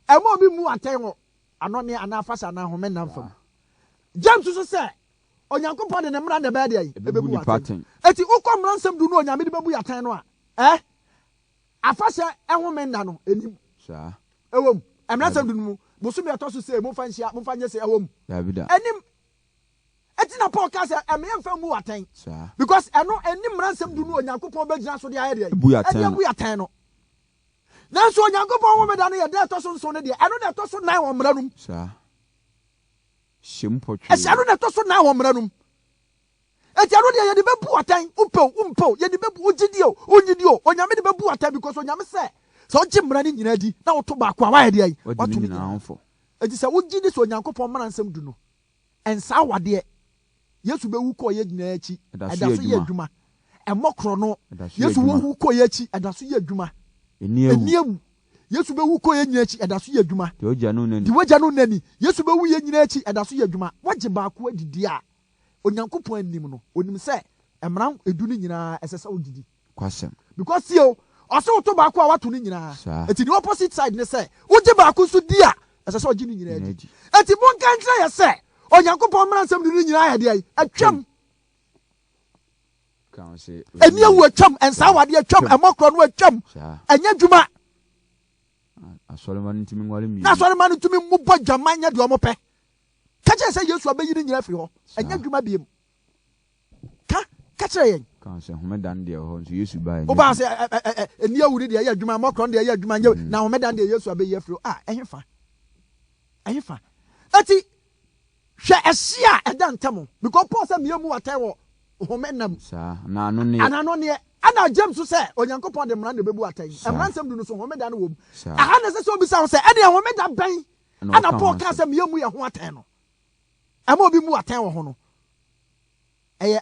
emo bi mu aten wo anone ana afasa na home na mfam James so se Onyankopɔn de ne mra na be de bebu aten eti ukɔ mra nsam du no onyame de bebu aten no a afasa ehome nda no enim sa ewom emra nsam du no bosu me atoso se mo fa nhia mo fa nye se ewom Davida enim eti na Paul ka say eme yemfa mu aten because eno eni mransem du no Onyankopɔn be gyina so de aye de eni bu aten no na so Onyankopɔn wo meda no ye de to so nso ne de eno de to so 9 wo mra num Shimpotwe. Eno de to so 9 wo mra num eti eno de ye de bebu aten umpo ye de bebu ugidio Onyame de bebu aten because Onyame say so gye mra ni nyina di na wo to ba ko a wa ye de ayi watu ni nyina eti say ugi ni so Onyankopɔn mransem du no ensa wade Yesu be wu ko ye gyina achi edaso ye adwuma emokro no Yesu wu ko ye achi edaso ye adwuma eniawu Yesu be wu ko ye nyina achi edaso ye adwuma de ogya no nani Yesu be wu ye nyina achi edaso ye adwuma wagye ba ko adidi a Onyankopɔn anim no onim se emran edu ni nyina esese odidi kwasem because you also to ba ko a wato ni nyina eti the opposite side ne se wogye ba ko so di a esese ogye ni nyina adi eti bon kantra ye se Onyankopɔn mransem du ni nyina ya de ai atwam kan se eni awu atwam ensa wade atwam emokro no atwam enya dwuma asoleman ntimi ngwale mi na asoleman ntimi mubɔ dwaman nya de omope ka kye se Yesu abeyi ni nyina firi ho enya dwuma biem ka kye yen kan se homedan de ho nso Yesu ba o ba se eni awu de ya dwuma emokro de ya dwuma na homedan de Yesu abeyi afiri ehefa ati hwe ehia eda ntamo because Paul say miemu watai wo homenam na ano ne ana James so say Onyankopɔn de mran de bebu atai emransem du no so homeda no wom aha na se so bi say e de homeda ban ana Paul ka say miemu ye ho atai no ema obi mu atai wo ho no eye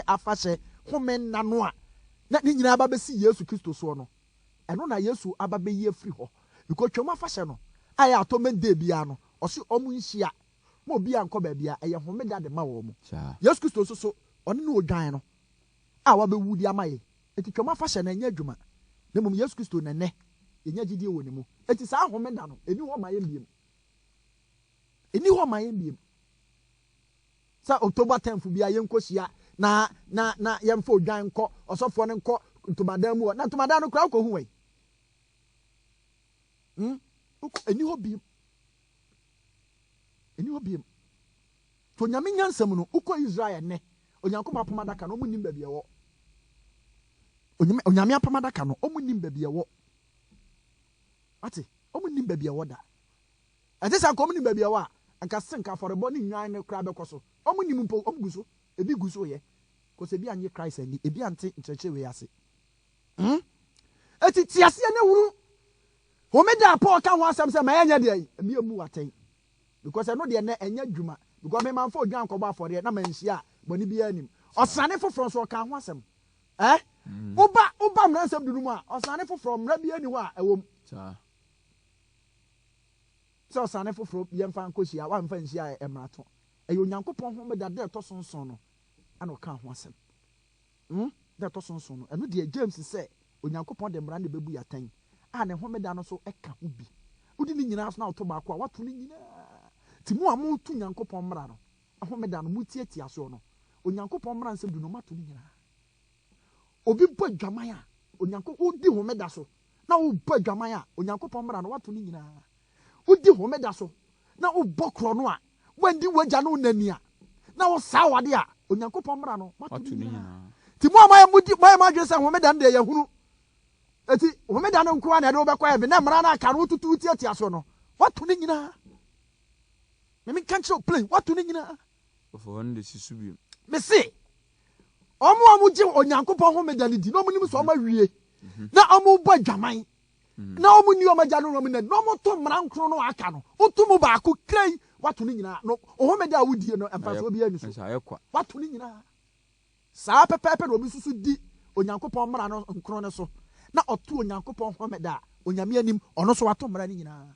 afahye homena no a na ni nyina aba be si Yesu Kristo so no eno na Yesu aba be yi afiri ho because twom afahye no aya atomen de bia no osi omu nhia mo bia nko ba bia eye homeda de ma wo mo Yesu Kristo so one no odwan no a wa be wudi amaye eti twom afahye na nya adwuma na mum Yesu Kristo na ne enya gidie woni mu eti sa homeda no eni ho maye biem sa October 10th bia yenkohia na yemfa odwan nko osofo ne nko ntomadan mu na ntomadan no kra ko hu wai eni ho biem to nyame nyansam no uko Israel ne Onyankopɔn apamadaka no omunim ba bia wo onyame apamadaka no omunim ba bia wo ati omunim ba bia wo da ati sa ko omunim ba bia wo a anka senka forebo ni nwan ne kra bekoso omunim mpo omguso ebi guso ye ko se bi anye Christ ani ebi ante ncheche we ase ati tiase ne wuru homeda Paul ka ho asem se ma enya de ai emi emu aten because no de na enya dwuma because me man fo dwan ko ba for na manhia boni bia anim osane foforo so ka ho asem uba mransem dunu mu a osane foforo mra bia ni ho a ewom so osane foforo bia mfa nkohia wa mfa nhia emrato eyo Onyankopɔn homeda de to sonson no ana ka ho asem de to sonson no eno de James say Onyankopɔn de mra ne bebu yatan ne homeda no so eka ho bi udi ni nyina so na to ba ko a wato ni nyina ti mu a mu tu Nyankopɔn mra no homeda no mu tietia so no Onyankopɔn mra nsem du no mato ni nyina obi bɔ dwaman a Onyankopɔn odi homeda so na wo bɔ dwaman a Onyankopɔn mra no wato ni nyina odi homeda so na wo bɔ kro no a wandi wagya no nani a na wo saa wade a Onyankopɔn mra no wato ni nyina ti mu a ma dwe se homeda no de ye hunu eti homeda no nko na de obekwa ebe na mra na aka no tutu tietia so no wato ni nyina me kan cho play wato ni nyina ofo nde sisubi me se omo je Onyankopɔn homeda ni di no munim so omawie na omo bɔ dwaman na omo ni omagya no na no omo to mra nkro no aka no otumu ba ko krai wato ni nyina no homeda wudie no emfa so bi ani so wato ni nyina saa pepepe no obi susu di Onyankopɔn mra no nkro ne so na otu Onyankopɔn homeda onyame anim ono so wato mra ni nyina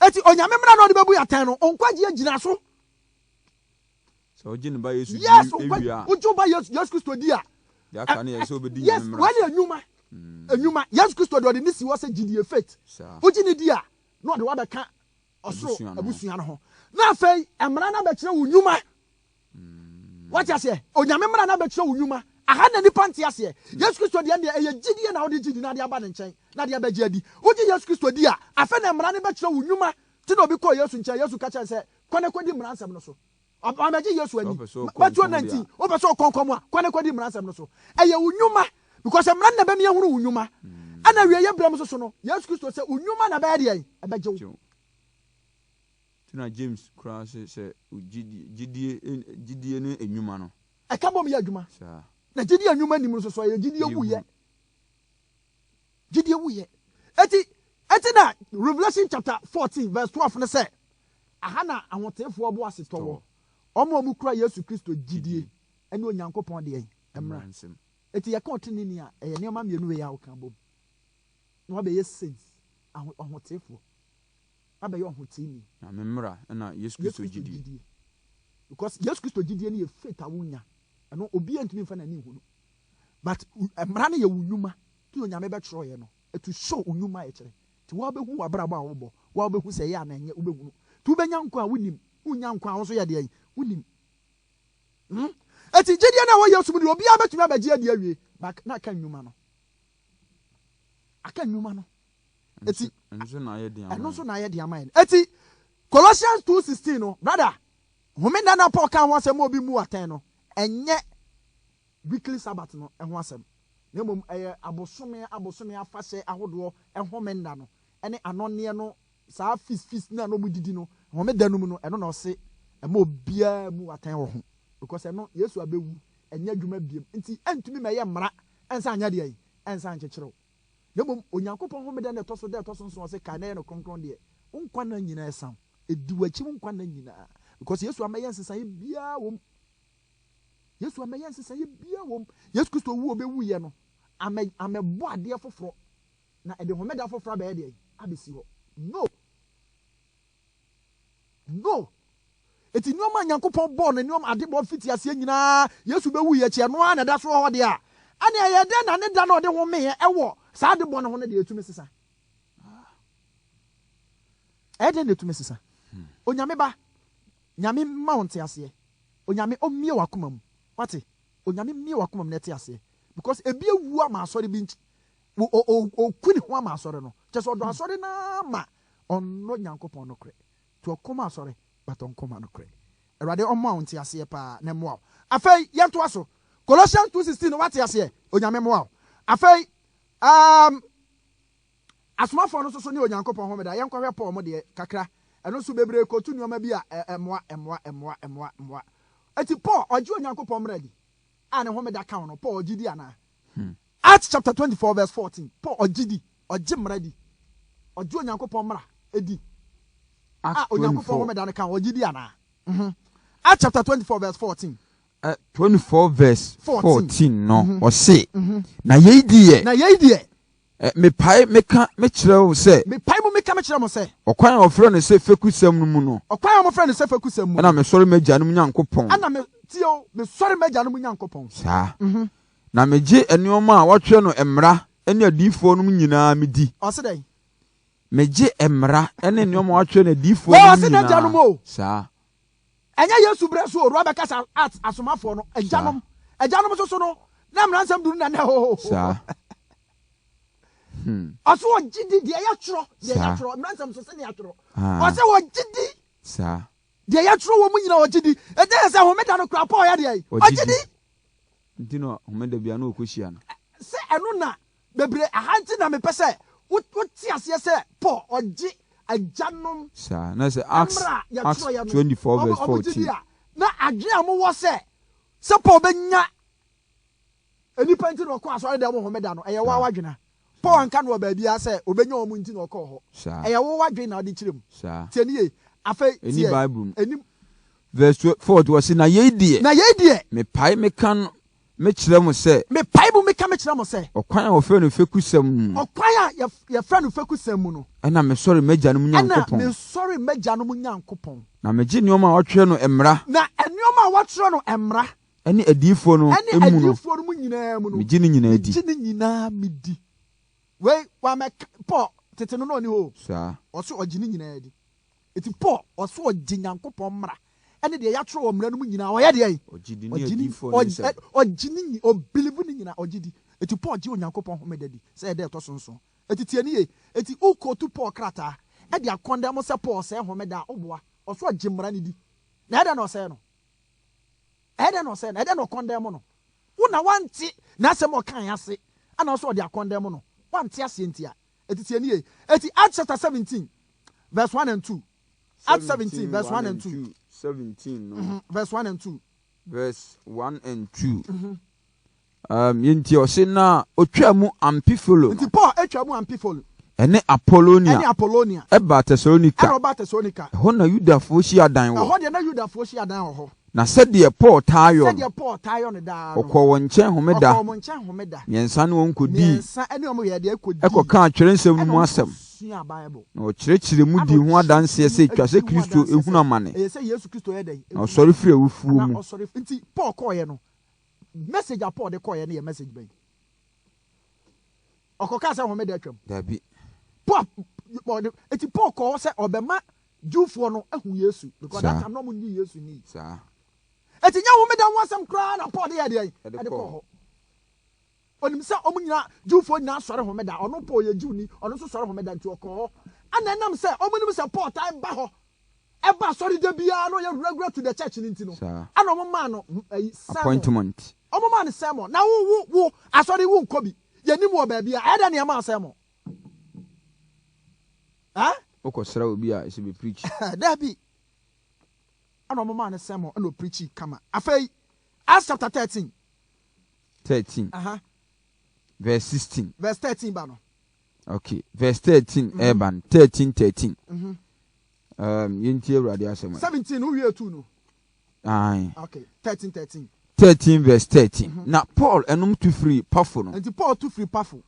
eti onyame mra no de bebu yatan no onkwaje agina so so ogine ba Yesu ewia uju ba Yesu Kristo di a ya ka na Yesu obedi yes wani enyuma Yesu Kristo de ni si wo se gidie faith ugine di a no de wa be ka osoro abusua no ho na afei emra na be kire wo nyuma what you say onyame mra na be kire wo nyuma aha na nipa nte ase Yesu Kristo de ne eye gidie na wo de gidi na de aba ne nchen na de aba giadi uji Yesu Kristo di a afa na emra na be kire wo nyuma ti no bi ko Yesu nche Yesu ka cha say kwane kwadi mransam no so amaje Yesu ani Matthew 19 o be so konkom a kwane kwadi mransam no so eye unyuma because mran na be me hunu unyuma ana wie ye bram so no Yesu Kristo say unyuma na ba de ai abeje wo tina James kra say gidie ne enyuma no e ka bom ye adwuma sa na gidie enyuma nim so ye gidie wuye eti na Revelation chapter 14 verse 12 ne say ahana ahotefo obo asetowo omo kura Yesu Kristo gidie ene onyankopon de en emra eti ye ka otene ni a eye ne ma mienu we ya wo kan bom no be yes sense ahotefo abe yo hotini na memra na Yesu Kristo gidie because Yesu Kristo gidie ne ye faith awunya eno obi antumi mfa na ni hu but emra ne ye wunyuma ti onyame be tro ye no to show unyuma ye kire ti wa behu abraba wo bo wa behu se ya na nye wo behu tu benya nko a wunim unya nko a wo so ye de wunim eti gidie na wo Yesu mu de obi abetumi abagie de awie back na kan nyuma no aka nyuma no eti enso na ye de ama enso na ye de ama eti Colossians 2:16 no brother home na Paul kan ho asem obi mu aten no enye weekly sabbath no ho asem na mom abosome afase ahodo ehome nda no ene anone no saa feast na no mudidi no home da no mu no eno na ose ema obia mu aten wo ho because eno Yesu abewu enye adwuma biem nti entumi meye mmara ensa anya de ai ensa ankyekyerew na mom onyankopon home da na etoso nso ose ka na ye no kronkron de unkwa na nyina esam eduwachi unkwa na nyina because Yesu ameye nsesa ye bia wom Yesu ameye nsesa ye bia wom Yesu Kristo wu obewu ye no amebo ade foforo na ede homeda foforo aba ye de abesi ho no eti nyoma nyankopon bo na nyoma ade bo fiti ase nyina Yesu bewu ye che no na da so ho de a ane ye de na ne da na ode ho me ewo sa ade bo no ho ne de etumi sesa ede ne etumi sesa onyame ba nyame mount ase onyame omie wakoma mu wate onyame mie wakoma mu nete ase because ebi ewu ama asori bi nchi o kuni ho ama asori no cheso do asori na ma onno nyankopon no kre to okoma asori but onkoma no kre erade o mount ase pa na mo afei yento aso Colossians 2:16 no wate ase onyame mo afei asomafo no so ne onyankopon ho meda yenkwa hwe Paul mo de kakra eno so bebre ko tu nyoma bi a emoa ati Paul oje onyankopon mradi ane ho meda kan no Paul ogidi ana Acts chapter 24 verse 14 Paul ogidi oje mradi oje onyankopon mra edi onyankopon ho meda kan ogidi ana Acts chapter 24 verse 14 24 verse 14 no o say na ye die me pai meka me kyerɛw sɛ me pai mo meka me kyerɛ mo sɛ ɔkwan a ɔfrɛ no sɛ fekusɛm no mu no ɔkwan a ɔfrɛ no sɛ fekusɛm mu ana me sɔre magya no mu Nyankopɔn ana me sɔre magya no mu Nyankopɔn saa na megye nneɛma a wɔtwerɛ no mmara ne adiifoɔ no mu nyinaa medi ɔse dɛn megye mmara ne nneɛma a wɔtwerɛ no adiifoɔ no mu nyinaa saa ɛnyɛ Yesu brɛ so ɔro abɛka sa asomafoɔ no agyanom so no na mmara nsɛm duru na ne ho saa Aso ogidi de ya tro mransam so se ne ya tro o se ogidi sa de ya tro wo mu nyina ogidi e de se homeda no kra Paul ya de ogidi ntino homeda bia na okohia no se eno na bebre ahanti na me pese wo ti ase se Paul ogi ajanom sa na se Acts 24 verse 14 na adwe am wo se Paul benya enipa ntino ko aso de mo homeda no eye wa wadwena Paul anka no ba bia se obenya omu nti na okọ ho eye wo wadwe na odi kirem tie nie afei eni Bible eni verse 4 was na ye die me pai me kan me kyerɛ mo sɛ me pai bu me ka me kyerɛ mo sɛ ɔkwan a wɔfrɛ no fekusɛm mu ɔkwan a yɛfrɛ no fekusɛm mu no ɛna me sɔre magya no mu Nyankopɔn ɛna me sɔre magya no mu Nyankopɔn na megye nneɛma a wɔtwerɛ no mmara na nneɛma a wɔtwerɛ no mmara ɛne adiifoɔ no emu no adiifoɔ no mu nyinaa mu no megye ne nyinaa di megye ne nyinaa medi wei wa me Paul tete no ni ho saa ɔso ɔgye ne nyinaa di eti Paul ɔso ɔgye Nyankopɔn mmara ɛne deɛ yɛatwerɛ wɔ mmara no mu nyinaa ɔyɛ deɛ ɔgye ne ɔbelieve ne nyinaa ɔgye di eti Paul gye Onyankopɔn homeda di sɛ ɛdɛ ɛtɔ so nso eti tie nie eti okotu Paul krataa e dia condemn se Paul say homeda oboa oso agimra ne di na eda no say no eda no condemn no una wanti na asem o kan ase ana oso dia condemn no wanti ase ntia etitie nie eti Acts chapter 17 verse 1 and 2 Acts 17 verse 1 and 2 17 no verse 1 and 2 verse 1 and 2 yenti o se na otwamu Amphipolo nti Paul atwamu Amphipolo ene Apollonia eba Thessalonica ho na Yudafo hia dan wo ho de na Yudafo hia dan ho na sede Paul tayo no da okwo nchen homeda yensa ne wonkodi yensa ene omo ye de akodi ekoka atwerensem mu asem na okyerɛkyerɛ mu di ho adanse sɛ twa sɛ Kristo ehunu amane sɛ Yesu Kristo yɛ dɛn na ɔsɔre firi awufuo mu nti Paul kɔɔ no message a Paul de kɔɔ no yɛ message bɛn ɔkɔka sɛ homeda atwam dabi Paul eti Paul kɔɔ sɛ ɔbɛma Jewfoɔ no ahu Yesu because that time no mo ni Yesu ni saa eti nya homeda ho asɛm kra na Paul de yɛ dɛn de kɔɔ hɔ onim sɛ ɔmo nyina Jewfoɔ nyina sɔre homeda ɔno Paul yɛ Jew ni ɔno nso sɔre homeda nti ɔkɔɔ ana nam sɛ ɔmo nim sɛ Paul time ba hɔ eba sɔre de bia no yɛ regular to the church ni nti no ana ɔmo ma no appointment ɔmo ma no sermon na wo asɔre wo nkɔ bi yɛ nim wɔ baabi a ɛda ne ma sermon okosra obi a ese be preach dabi ana ɔmo ma no sermon ana preach kama afei Acts chapter 13 verse 16 verse 13 ba no okay verse 13 Eban 13 yenti Awurade asɛm 17 wo wie tu no ai okay 13 verse 13 na Paul enum tu free Pafo no nti Paul tu free Pafo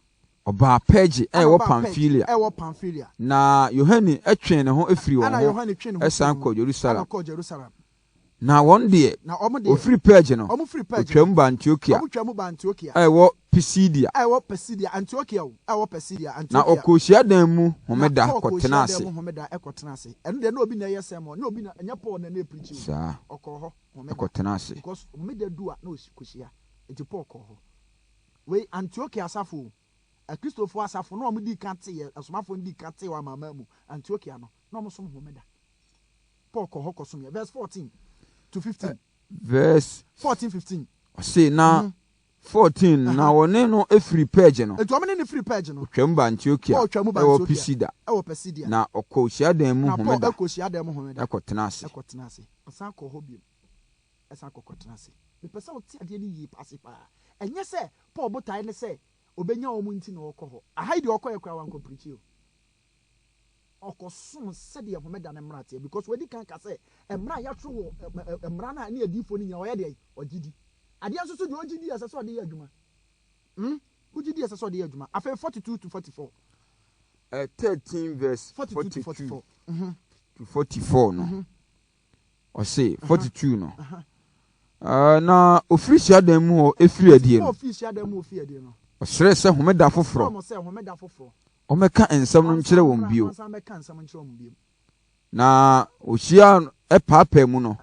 oba Perge wo Pamphylia na Yohane atwen ne ho afiri wo esan kɔ Jerusalem na one day ofiri Perge no otwam ba Antiochia wo Pisidia na okohia dan mu homeda kɔtena ase enu de na obi na yesem na obi na nya Paul na preach saa ɔkɔ hɔ kɔtena ase because homeda du a na okohia enti Paul kɔ hɔ we Antiochia asafo a Christopher asafo na ɔmo di kante ye asomafo di kante wa mama mu Antiochia no na ɔmo som homeda Paul kɔ hɔ kɔsom ye verse 14 to 15 verse 14-15 say na 14 na wone no efiri Perge no etu amene ne free Perge no twam ba Antiochia e Pisida na okohia dan mu homeda ekotena ase osan kɔ hɔ biem esan kɔkɔtena ase me pesa o ti ade ni yi pase pa enye se Paul botai ne se obenya wo mu nti na ɔkɔ hɔ ahai de ɔkɔ yekra wan preach o ɔkɔsom sɛde homeda ne mrate because wedi kan ka se emra ya tro wo emra na ne adifo ni nya ɔyɛ de ɔgidi ade aso so de ɔgidi asɛ so de yɛ adwuma ɔgidi asɛ so de yɛ adwuma afɛ 42 to 44 13 verse 42 to 44 to 44 no o say 42 no na ofiri sia dan mu ho efiri adie no ɔsrɛ sɛ homeda foforɔ ɔmɛka nsɛm no nkyerɛ wɔn bio na ohyia epaapa mu no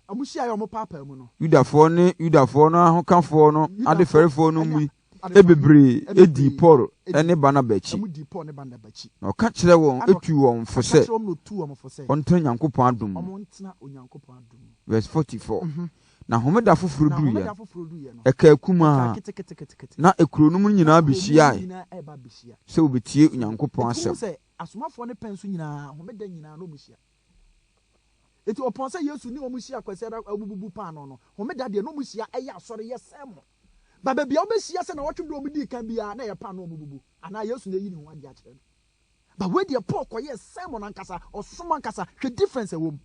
Yudafoɔ no ahokafoɔ no adefɛrefoɔ no mu ebebree edi Paul ene Barnaba akyi na ɔka kyerɛ wɔn etu wɔn fo sɛ ɔntena Nyankopɔn adom verse 44 na homeda foforɔ duru ya eka kuma na ekronum nyinaa behyia sɛ obetie Nyankopɔn asɛm asomafo ne penso nyinaa homeda nyinaa no muhyia eti opon sɛ Yesu ni omuhyia kwase abububu pan no homeda de no muhyia ɛyɛ asɔre yɛ sɛm baba bia obehyia sɛ na wɔtwe do omudi kan bia na yɛ pan no obububu ana Yesu na yi ne ho ade akyerɛ ba we de Paul kɔyɛ sɛm no ankasa ɔsoma ankasa hwɛ difference ɛwɔ mu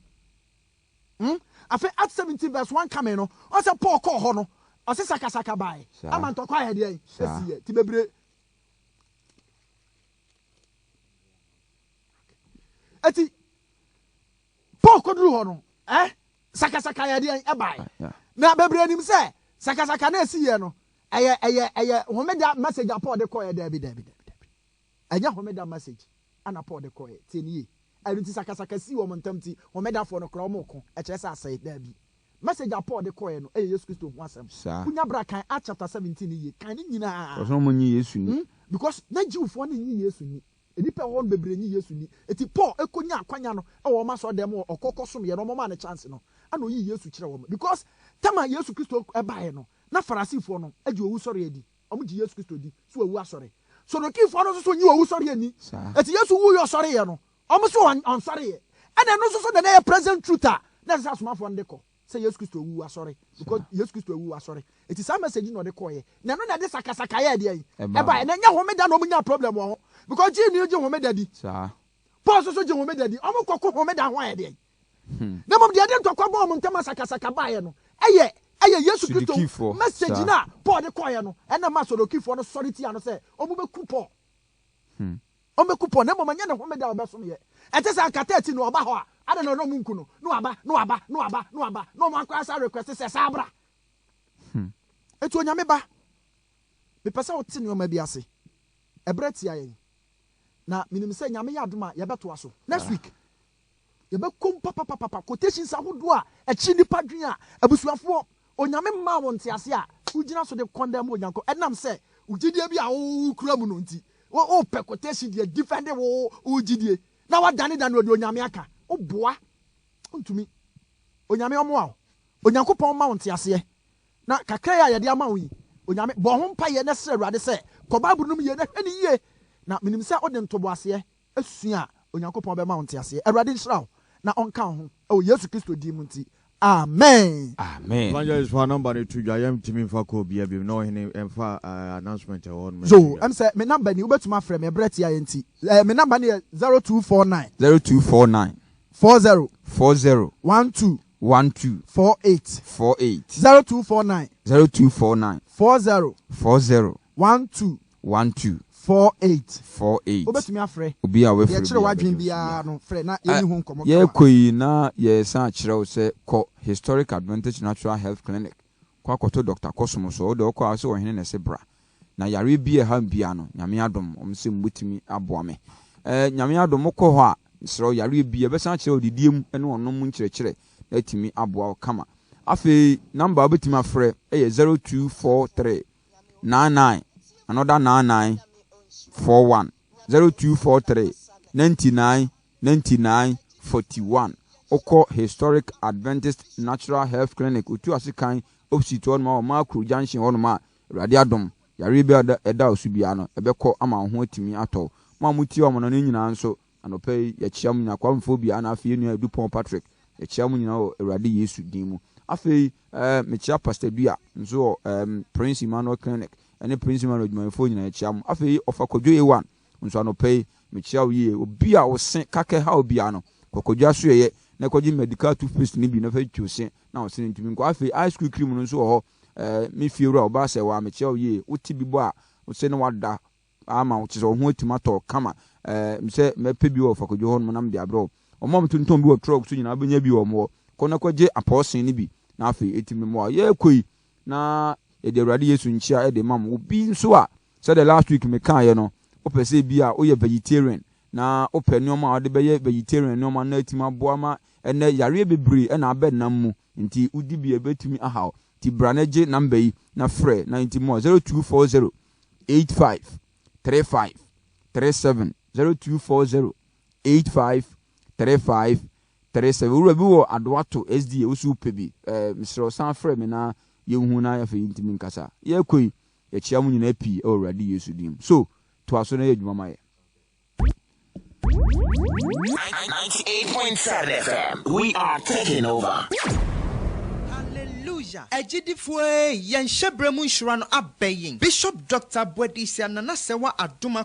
afɛ Acts 17 verse 1 come no ɔsɛ Paul kɔ hɔ no ɔsɛ sakasaka bae ama ntɔkɔ ayɛ de ɛsiɛ ti bebre eti Paul koduru hɔ no sakasaka yɛ de ɛbae na bebre anim sɛ sakasaka na ɛsiɛ no ɛyɛ homeda message Paul de kɔ yɛ David ɛnya homeda message ana Paul de kɔ yɛ tienie ɛnti sakasaka si wɔ montam ti homeda fo no kra ɔmo ko ɛkyerɛ sɛ asɛe David message Paul de kɔ yɛ no ɛyɛ Yesu Kristo ho asɛm kunya bra kan Acts chapter 17 yi kan ni nyinaa ɔso mo nyi Yesu ni because na Jewfoɔ no nyi Yesu ni enipa won bebre nyi Yesu ni eti Paul ekonya akwanya no e wo ma so dem okokọ som ye no mo ma ne chance no ana oyi Yesu kire wo because tama Yesu Kristo e bae no na Farisifo no agi owu sori adi omo gi Yesu Kristo di so owu asori so no kifo no so nyi owu sori ani eti Yesu wu yo sori ye no omo so on sori ye ana no so de na present truth a na sa asomafo ndekọ say Yesu Kristo wu asori because Yesu Kristo wu asori eti sa message no de koye na no na de sakasaka ye de e bae na nya homeda no nya problem wo because ji ni je homeda di sa Paul so je homeda di omo kokko homeda ho ye de na mom de ade ntokwa bo mom ntama sakasaka bae no eye Yesu Kristo message na Paul de koye no na ma so do kifo no sorry ti ano say omo be ku Paul omo ku Paul na mom nya na homeda obesom ye ete sa akata no oba ho a ada no munku no aba no man kwa sa request say sabra etu onyame ba me pesa wo ti no ma bi ase ebretia yen na minim say nyame ya adoma ye beto aso next week ye be kom papa quotations ahodo a echi nipa dwen a abusuafo onyame ma wo nte ase a ugina so de condemn onyanko enam say ugidie bi a wo kura mu no nti wo pe quotation de defend wo ugidie na wa dane no de onyame aka oboa ntumi onyame omo onyankopon ma wonte ase na kakra ya yede ama wi onyame bo ho mpa ye na sere Awurade se ko Bible num ye na hwani ye na minim se ode ntobo ase asua onyankopon be ma wonte ase Awurade nhyira na onka ho o Yesu Kristo di mu nti amen evangelist for number 2 jayam timi fa ko bia bi no hene emfa announcement e won so am say me number ni ubetuma frame e breti ya enti me number ni 0249 40 12 48 0249 40 48 obetumi afre obi a we free ye kire wadwen bia no frɛ na yeni ho nkomo ye koyi na ye san kire se ko Historic Advantage Natural Health Clinic kwa koto Dr. Kosomo so de okwa so ohene na se bra na yare bia ha bia no nyame adom omse mbutimi aboa me nyame adom ko ho a sro yare bia be san kire odidiem ene onom nkire na timi aboa kama afi number obetimi afre 0243 99 another 9941 0243 99 41 Oko Historic Adventist Natural Health Clinic utu asikan opposite on ma Kru Junction on ma Awurade adom yare bi eda osubia no ebekọ ama ho atimi atọ ma muti o mo no nyina nso anopai ya chiam nya kwamfo bia na afi enu Dupont Patrick ya chiam nyina o Awurade Yesu din mu afei me chia Pastor Dua nso Prince Emmanuel Clinic ene Prince Emmanuel dwumayefo nyina ya chiam afei ofa kodwo E1 nso anopai me chia wie obi a wo sen kake ha obi ano kokodwa so ye na kwaji medical toothpaste ni bi na fa twose na wo sen ntumi nko afei ice cream no nso ho me fiewura oba se wa me chia wie uti bibo a wo sen wada ama wo chizo ho atimato kama me se me pe bi wo fa kodwo ho no na me de abro omom tuntum bi wo truck so nyina benya bi wo mo kona kwaje aposin ni bi na afei etimi mo ye koi na e de Awurade Yesu nchia e de mam obi nso a so the last week me kan ye no opese bi a oye vegetarian na ope nneoma ade be ye vegetarian nneoma na atima boa ma ene yare bebre na abed nam mu nti udi bi ebetumi aha ti branaje number yi na frɛ na nti mo 0240 85 35 37 0240 85 35 37 wura bi wo adoato SDA usu pebi Mr. San frɛ me na yehu na ya fe ntimi nkasa ye koi ye chia mu nyina pi Awurade Yesu dim so to aso na ye dwuma ma ye 98.7 FM. We are taking over. Hallelujah. Ejidifwe yen shebremu nshura no abeyin. Bishop Dr. Bwedisia Nana Sewa Aduma